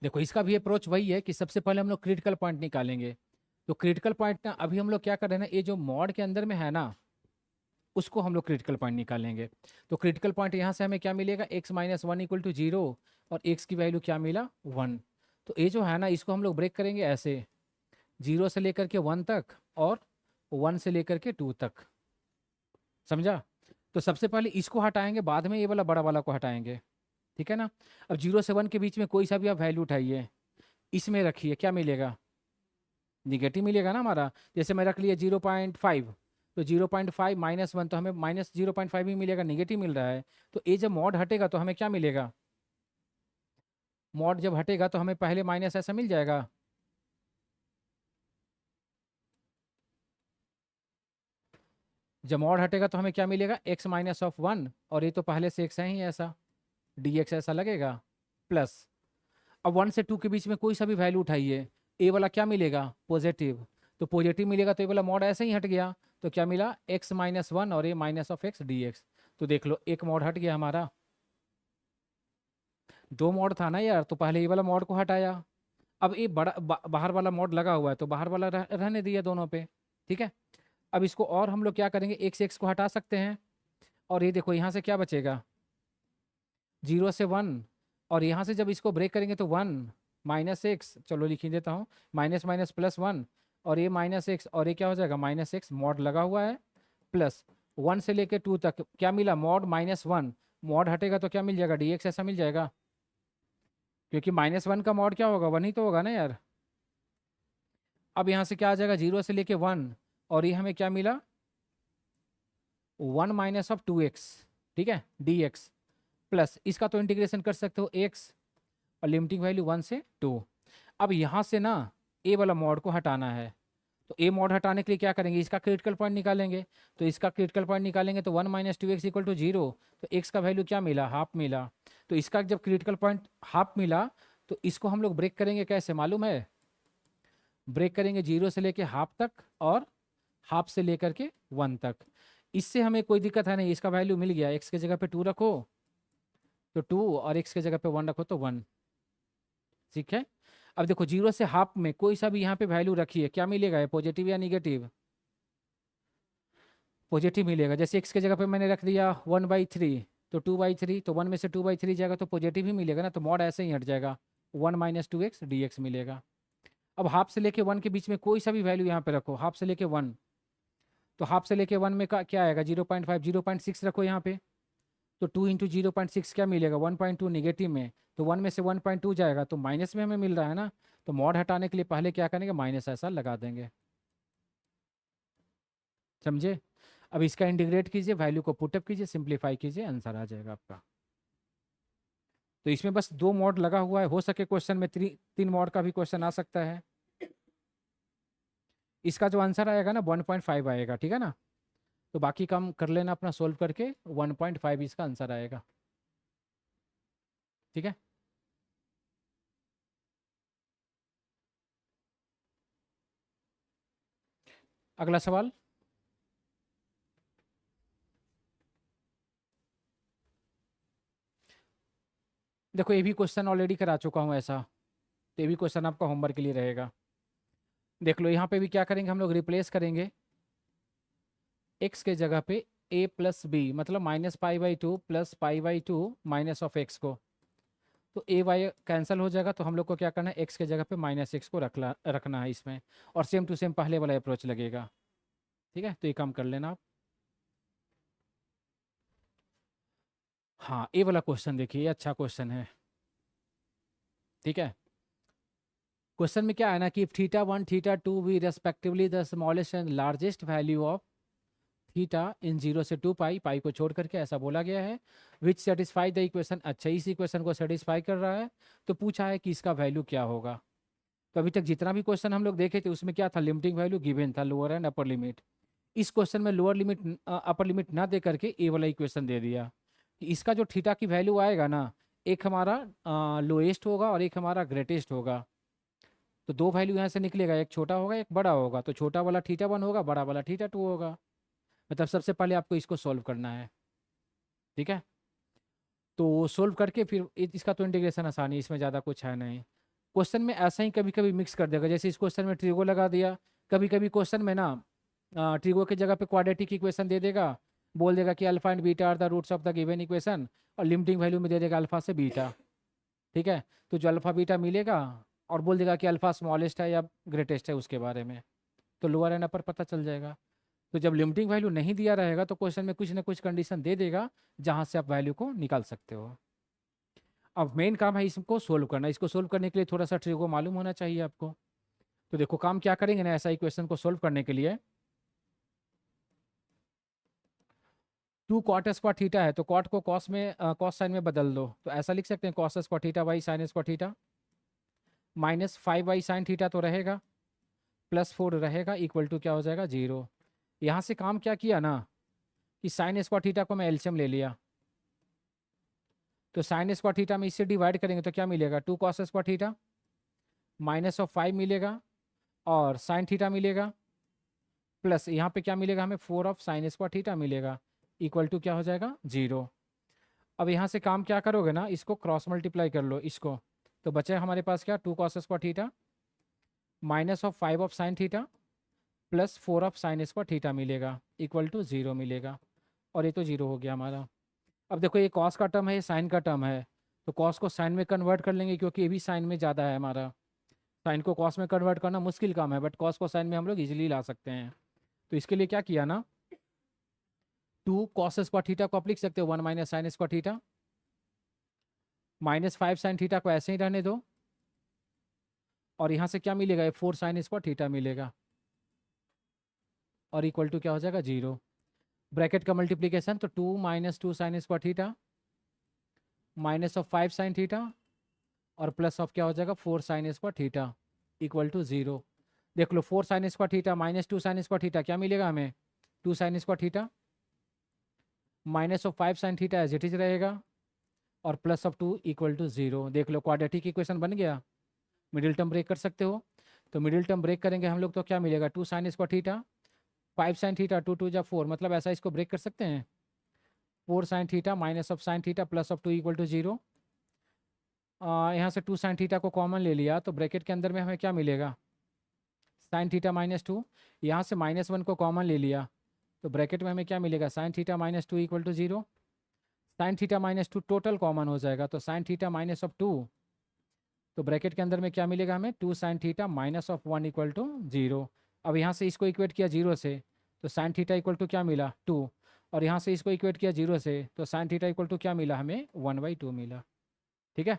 देखो इसका भी अप्रोच वही है कि सबसे पहले हम लोग क्रिटिकल पॉइंट निकालेंगे। तो क्रिटिकल पॉइंट ना अभी हम लोग क्या कर रहे हैं ना, ये जो मॉड के अंदर में है ना, उसको हम लोग क्रिटिकल पॉइंट निकालेंगे। तो क्रिटिकल पॉइंट यहाँ से हमें क्या मिलेगा, x-1 = 0, और x की वैल्यू क्या मिला 1। तो ये जो है ना, इसको हम लोग ब्रेक करेंगे ऐसे, 0 से लेकर के 1 तक और 1 से लेकर के 2 तक। समझा? तो सबसे पहले इसको हटाएंगे, बाद में ये वाला बड़ा वाला को हटाएंगे, ठीक है ना। अब 0 से 1 के बीच में कोई सा भी आप वैल्यू उठाइए, इसमें रखिए, क्या मिलेगा, निगेटिव मिलेगा ना हमारा। जैसे मैं रख लिया 0.5, तो 0.5 -1, तो हमें -0.5 ही मिलेगा, निगेटिव मिल रहा है। तो ये जब मॉड हटेगा तो हमें क्या मिलेगा, मॉड जब हटेगा तो हमें पहले माइनस ऐसा मिल जाएगा। जब मॉड हटेगा तो हमें क्या मिलेगा, x-1, और ये तो पहले से x है ही ऐसा, dx ऐसा लगेगा, प्लस अब 1 से 2 के बीच में कोई सा भी वैल्यू उठाइए, ए वाला क्या मिलेगा पॉजिटिव, तो पॉजिटिव मिलेगा तो ये वाला मॉड ऐसे ही हट गया। तो क्या मिला x-1 और ये -x dx। तो देख लो एक मॉड हट गया हमारा, 2 मॉड था ना यार, तो पहले ये वाला मॉड को हटाया। अब ये बाहर वाला मॉड लगा हुआ है तो बाहर वाला रहने दिया दोनों पे, ठीक है। अब इसको और हम लोग क्या करेंगे, x को हटा सकते हैं, और ये देखो यहाँ से क्या बचेगा 0 से 1, और यहाँ से जब इसको ब्रेक करेंगे तो 1 -x, चलो लिख ही देता हूँ, माइनस माइनस +1, और ये -x, और ये क्या हो जाएगा -x, मॉड लगा हुआ है, प्लस 1 से लेके 2 तक क्या मिला मॉड -1, मॉड हटेगा तो क्या मिल जाएगा dx ऐसा मिल जाएगा, क्योंकि -1 का मॉड क्या होगा 1 ही तो होगा ना यार। अब यहाँ से क्या आ जाएगा 0 से लेके 1, और ये हमें क्या मिला 1 - 2x, ठीक है, dx, प्लस इसका तो इंटीग्रेशन कर सकते हो x, और लिमिटिंग वैल्यू 1 से 2। अब यहाँ से ना ए वाला मॉड को हटाना है, तो ए मॉड हटाने के लिए क्या करेंगे, इसका क्रिटिकल पॉइंट निकालेंगे। तो इसका क्रिटिकल पॉइंट निकालेंगे तो 1 - 2x = 0, तो x का वैल्यू क्या मिला, हाफ मिला। तो इसका जब क्रिटिकल पॉइंट हाफ मिला तो इसको हम लोग ब्रेक करेंगे कैसे मालूम है, ब्रेक करेंगे 0 से लेके हाफ तक और हाफ से लेकर के 1 तक। इससे हमें कोई दिक्कत है नहीं, इसका वैल्यू मिल गया। x के जगह पे 2 रखो तो 2 और x के जगह पे 1 रखो तो 1। ठीक है, अब देखो 0 से हाफ में कोई सा भी यहाँ पे वैल्यू रखिए, क्या मिलेगा? पॉजिटिव या निगेटिव? पॉजिटिव मिलेगा। जैसे x के जगह पे मैंने रख दिया 1/3 तो 2/3, तो 1 में से 2/3 जाएगा तो पॉजिटिव ही मिलेगा ना, तो मॉड ऐसे ही हट जाएगा, 1 - 2x dx मिलेगा। अब हाफ से लेके 1 के बीच में कोई सा भी वैल्यू यहाँ पे रखो, हाफ से लेके 1, तो हाफ से लेके 1 में क्या आएगा? 0.5, 0.6 रखो यहाँ पे, तो 2 इंटू 0.6 क्या मिलेगा? 1.2 निगेटिव में, तो 1 में से 1.2 जाएगा तो माइनस में हमें मिल रहा है ना, तो मॉड हटाने के लिए पहले क्या करेंगे? माइनस ऐसा लगा देंगे। समझे? अब इसका इंटीग्रेट कीजिए, वैल्यू को पुटअप कीजिए, सिंप्लीफाई कीजिए, आंसर आ जाएगा आपका। तो इसमें बस 2 मॉड लगा हुआ है, हो सके क्वेश्चन में 3 मॉड का भी क्वेश्चन आ सकता है। इसका जो आंसर आएगा ना 1.5 आएगा, ठीक है ना। तो बाकी काम कर लेना अपना सोल्व करके, 1.5 इसका आंसर आएगा। ठीक है, अगला सवाल। देखो ये भी क्वेश्चन ऑलरेडी करा चुका हूँ ऐसा, तो ये भी क्वेश्चन आपका होमवर्क के लिए रहेगा। देख लो यहाँ पे भी क्या करेंगे हम लोग? रिप्लेस करेंगे x के जगह पे a प्लस बी, मतलब -π/2 प्लस π/2 माइनस ऑफ x को, तो ए वाई कैंसिल हो जाएगा, तो हम लोग को क्या करना है? x के जगह पे -x को रखना है इसमें, और सेम टू सेम पहले वाला अप्रोच लगेगा। ठीक है, तो ये काम कर लेना आप। हाँ, ये वाला क्वेश्चन देखिए, ये अच्छा क्वेश्चन है। ठीक है, क्वेश्चन में क्या है ना कि θ1 θ2 we respectively the smallest and largest value of theta in 0 से 2 पाई, पाई को छोड़ करके, ऐसा बोला गया है। विच सेटिस्फाई द इक्वेशन, अच्छा इस इक्वेशन को सेटिस्फाई कर रहा है, तो पूछा है कि इसका वैल्यू क्या होगा। तो अभी तक जितना भी क्वेश्चन हम लोग देखे थे उसमें क्या था? लिमिटिंग वैल्यू गिवन था, लोअर एंड अपर लिमिट। इस क्वेश्चन में लोअर लिमिट अपर लिमिट ना दे करके ए वाला इक्वेशन दे दिया कि इसका जो थीटा की वैल्यू आएगा ना, एक हमारा लोएस्ट होगा और एक हमारा ग्रेटेस्ट होगा। तो 2 वैल्यू यहाँ से निकलेगा, एक छोटा होगा एक बड़ा होगा, तो छोटा वाला θ1 होगा, बड़ा वाला θ2 होगा। मतलब सबसे पहले आपको इसको सॉल्व करना है। ठीक है, तो सोल्व करके फिर इसका तो इंटीग्रेशन आसानी है, इसमें ज़्यादा कुछ है नहीं। क्वेश्चन में ऐसा ही कभी कभी मिक्स कर देगा, जैसे इस क्वेश्चन में ट्रिगो लगा दिया, कभी कभी क्वेश्चन में ना ट्रिगो की जगह पे क्वाड्रेटिक इक्वेशन दे देगा, बोल देगा कि alpha and beta are the roots of the given equation, और लिमिटिंग वैल्यू में दे देगा अल्फा से बीटा। ठीक है, तो जो अल्फा बीटा मिलेगा और बोल देगा कि अल्फा स्मॉलेस्ट है या ग्रेटेस्ट है उसके बारे में, तो लोअर एंड अपर पता चल जाएगा। तो जब लिमिटिंग वैल्यू नहीं दिया रहेगा तो क्वेश्चन में कुछ ना कुछ कंडीशन दे देगा जहां से आप वैल्यू को निकाल सकते हो। अब मेन काम है इसको सोल्व करना, इसको सोल्व करने के लिए थोड़ा सा ट्रिगो मालूम होना चाहिए आपको। तो देखो काम क्या करेंगे ना, ऐसा इक्वेशन को सोल्व करने के लिए 2 cot स्क्वायर थीटा है, तो कॉट को कॉस में कॉस साइन में बदल दो, तो ऐसा लिख सकते हैं cos square theta by sine square theta, -5 by sine theta तो रहेगा, +4 रहेगा, इक्वल टू क्या हो जाएगा? 0। यहाँ से काम क्या किया ना कि साइन स्क्वायर थीटा को मैं एलसीएम ले लिया, तो साइन स्क्वायर थीटा में इससे डिवाइड करेंगे तो क्या मिलेगा? 2 cos स्क्वायर थीटा -5 मिलेगा, और साइन थीटा मिलेगा, प्लस यहाँ पे क्या मिलेगा हमें? 4 ऑफ साइन स्क्वायर थीटा मिलेगा, इक्वल टू क्या हो जाएगा? 0। अब यहाँ से काम क्या करोगे ना, इसको क्रॉस मल्टीप्लाई कर लो इसको, तो बचे हमारे पास क्या? 2 cos square theta -5 of sine theta +4 of sine square theta मिलेगा, इक्वल टू 0 मिलेगा, और ये तो 0 हो गया हमारा। अब देखो ये कॉस का टर्म है, ये साइन का टर्म है, तो कॉस को साइन में कन्वर्ट कर लेंगे क्योंकि ये भी साइन में ज़्यादा है हमारा। साइन को कॉस में कन्वर्ट करना मुश्किल काम है, बट कॉस को साइन में हम लोग इजीली ला सकते हैं। तो इसके लिए क्या किया ना, 2 cos स्क्वायर थीटा को आप लिख सकते हो 1 - sign square theta, -5 sine theta को ऐसे ही रहने दो, और यहाँ से क्या मिलेगा? ये 4 साइन स्क्वायर थीटा मिलेगा, और इक्वल टू क्या हो जाएगा? 0। ब्रैकेट का मल्टीप्लीकेशन, तो 2 - 2 sine square theta -5 sine theta, और प्लस ऑफ क्या हो जाएगा? 4 sine square theta, equal to 0। देख लो 4 sine square theta -2 sine square theta क्या मिलेगा हमें? 2 sine square theta, -5 sine theta as it is रहेगा, और प्लस ऑफ 2 इक्वल टू 0। देख लो क्वाड्रेटिक इक्वेशन बन गया, मिडिल टर्म ब्रेक कर सकते हो। तो मिडिल टर्म ब्रेक करेंगे हम लोग तो क्या मिलेगा, 2 sine square theta, 5 sine theta, 2 2 जा 4, मतलब ऐसा इसको ब्रेक कर सकते हैं, 4 sine theta minus of sine theta plus of 2 equal to 0। यहाँ से 2 साइन थीटा को कॉमन ले लिया तो ब्रैकेट के अंदर में हमें क्या मिलेगा, साइन थीटा माइनस 2, यहाँ से -1 को कॉमन ले लिया तो ब्रैकेट में हमें क्या मिलेगा, sine theta minus 2 equal to 0। Sine theta minus 2 total common हो जाएगा तो साइन थीटा माइनस ऑफ 2, तो ब्रैकेट के अंदर में क्या मिलेगा हमें, 2 sine theta minus of 1 equal to 0। अब यहाँ से इसको इक्वेट किया 0 से तो साइन थीटा इक्वल टू क्या मिला, 2, और यहाँ से इसको इक्वेट किया 0 से तो साइन थीटा इक्वल टू क्या मिला हमें, 1/2 मिला। ठीक है,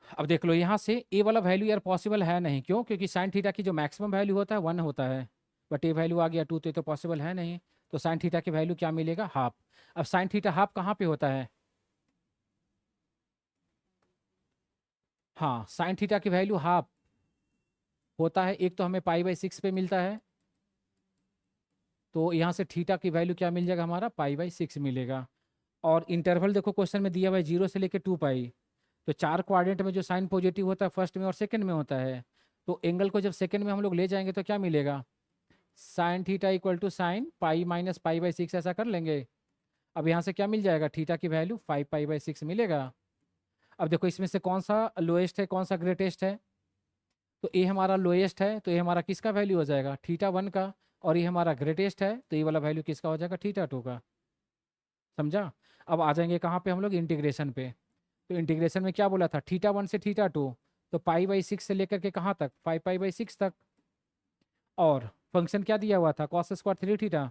अब देख लो यहाँ से ए वाला वैल्यू यार पॉसिबल है नहीं, क्यों, क्योंकि साइन थीटा की जो मैक्सिमम वैल्यू होता है 1 होता है, बट ए वैल्यू आ गया 2, तो ये तो पॉसिबल है नहीं। तो साइन थीटा की वैल्यू क्या मिलेगा, हाफ। अब साइन थीटा हाफ कहाँ पे होता है, हाँ साइन थीटा की वैल्यू हाफ होता है, एक तो हमें पाई/6 पे मिलता है, तो यहाँ से थीटा की वैल्यू क्या मिल जाएगा हमारा, पाई/6 मिलेगा। और इंटरवल देखो क्वेश्चन में दिया हुआ है 0 से लेकर 2 पाई, तो 4 क्वाड्रेंट में जो साइन पॉजिटिव होता है फर्स्ट में और सेकंड में होता है, तो एंगल को जब सेकंड में हम लोग ले जाएंगे तो क्या मिलेगा, sine theta equal to sine pi minus पाई/6 ऐसा कर लेंगे। अब यहाँ से क्या मिल जाएगा, थीटा की वैल्यू 5 पाई/6 मिलेगा। अब देखो इसमें से कौन सा लोएस्ट है कौन सा ग्रेटेस्ट है, तो ए हमारा लोएस्ट है तो ये हमारा किसका वैल्यू हो जाएगा, थीटा 1 का, और ये हमारा ग्रेटेस्ट है तो ये वाला वैल्यू किसका हो जाएगा, थीटा 2 का। समझा। अब आ जाएंगे कहाँ पे हम लोग, इंटीग्रेशन पे। तो इंटीग्रेशन में क्या बोला था, थीटा 1 से थीटा 2, तो पाई/6 से लेकर के कहाँ तक, 5 पाई/6 तक। और फंक्शन क्या दिया हुआ था, cos square 3 theta,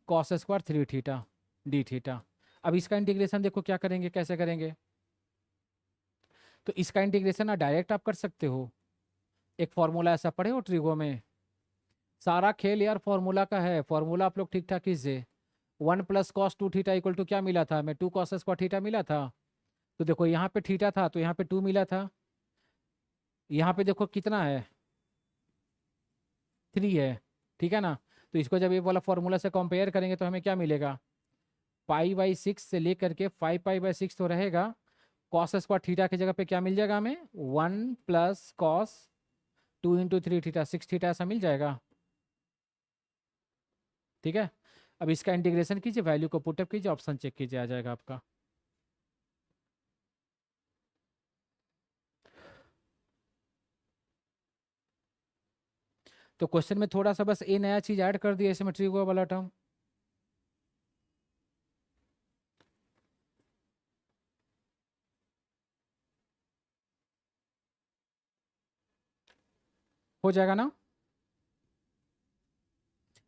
cos square 3 theta D theta. अब इसका इंटीग्रेशन देखो क्या करेंगे, कैसे करेंगे, तो इसका इंटीग्रेशन ना डायरेक्ट आप कर सकते हो, एक फॉर्मूला ऐसा पढ़े हो ट्रिगो में, सारा खेल यार फॉर्मूला का है, फॉर्मूला आप लोग ठीक ठाक कीजिए। 1 plus cos 2 theta equal to क्या मिला था हमें, 2 कॉस स्क्वायर थीटा मिला था। तो देखो यहाँ पे थीटा था तो यहाँ पे 2 मिला था, यहाँ पे देखो कितना है, 3 है, ठीक है ना। तो इसको जब ये वाला फॉर्मूला से कंपेयर करेंगे तो हमें क्या मिलेगा, पाई/6 से लेकर के 5 पाई/6 तो रहेगा, कॉस स्क्वायर थीटा की जगह पे क्या मिल जाएगा हमें, 1 plus cos 2 into 3 theta 6 theta ऐसा मिल जाएगा। ठीक है, अब इसका इंटीग्रेशन कीजिए, वैल्यू को पुटअप कीजिए, ऑप्शन चेक कीजिए, आ जाएगा आपका। तो क्वेश्चन में थोड़ा सा बस ए नया चीज ऐड कर दिया, सिमेट्री वाला टर्म। हो जाएगा ना।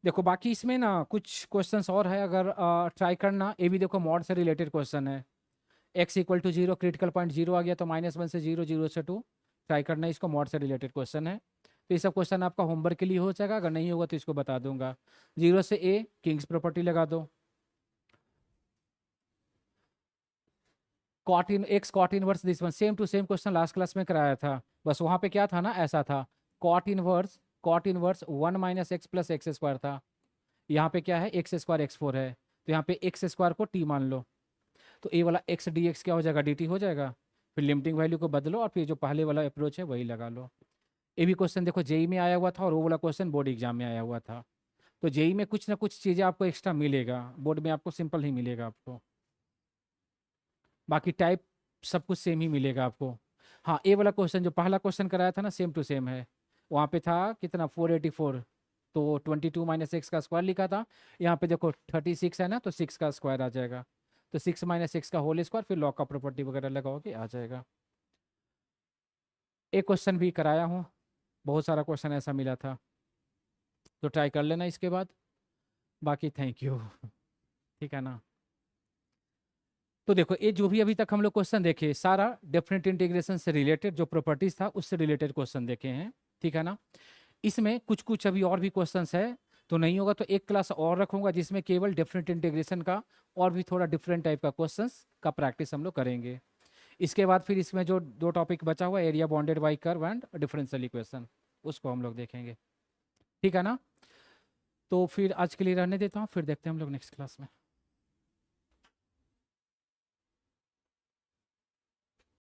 देखो बाकी इसमें ना कुछ क्वेश्चंस और है, अगर ट्राई करना, ये भी देखो मॉड से रिलेटेड क्वेश्चन है। x=0 क्रिटिकल पॉइंट 0 आ गया तो -1 से 0, 0 से 2, ट्राई करना, इसको मॉड से रिलेटेड क्वेश्चन है। तो ये सब क्वेश्चन आपका होमवर्क के लिए हो जाएगा, अगर नहीं होगा तो इसको बता दूंगा। 0 से a किंग्स प्रॉपर्टी लगा दो, cot inverse this one, same to same question last class में कराया था, बस वहाँ पे क्या था ना, ऐसा था, cot inverse 1 minus x plus x square था, यहाँ पे क्या है, x² x4 है, तो यहाँ पे x² को t मान लो, तो ए वाला x dx क्या हो जाएगा, dt हो जाएगा। फिर लिमिटिंग वैल्यू को बदलो और फिर जो पहले वाला अप्रोच है वही लगा लो। ये भी क्वेश्चन देखो जेई में आया हुआ था और वो वाला क्वेश्चन बोर्ड एग्जाम में आया हुआ था, तो जेई में कुछ ना कुछ चीज़ें आपको एक्स्ट्रा मिलेगा, बोर्ड में आपको सिंपल ही मिलेगा आपको, बाकी टाइप सब कुछ सेम ही मिलेगा आपको। हाँ, ए वाला क्वेश्चन जो पहला क्वेश्चन कराया था ना, सेम टू सेम है, वहाँ पे था कितना 484, तो 22 माइनस एक्स का स्क्वायर लिखा था, यहाँ पे देखो 36 है ना, तो 6 का स्क्वायर आ जाएगा, तो 6 माइनस 6 का होल स्क्वायर, फिर लॉग का प्रॉपर्टी वगैरह लगाओगे आ जाएगा। एक क्वेश्चन भी कराया हूँ, बहुत सारा क्वेश्चन ऐसा मिला था, तो ट्राई कर लेना इसके बाद, बाकी थैंक यू। ठीक है ना। तो देखो ये जो भी अभी तक हम लोग क्वेश्चन देखे, सारा डेफिनेट इंटीग्रेशन से रिलेटेड जो प्रॉपर्टीज था उससे रिलेटेड क्वेश्चन देखे हैं, ठीक है ना। इसमें कुछ कुछ अभी और भी क्वेश्चंस है, तो नहीं होगा तो एक क्लास और रखूंगा जिसमें केवल डेफिनेट इंटीग्रेशन का और भी थोड़ा डिफरेंट टाइप का क्वेश्चंस का प्रैक्टिस हम लोग करेंगे। इसके बाद फिर इसमें जो 2 टॉपिक बचा हुआ, area bounded by curve and differential equation, उसको हम लोग देखेंगे, ठीक है ना। तो फिर आज के लिए रहने देता हूँ, फिर देखते हैं हम लोग नेक्स्ट क्लास में।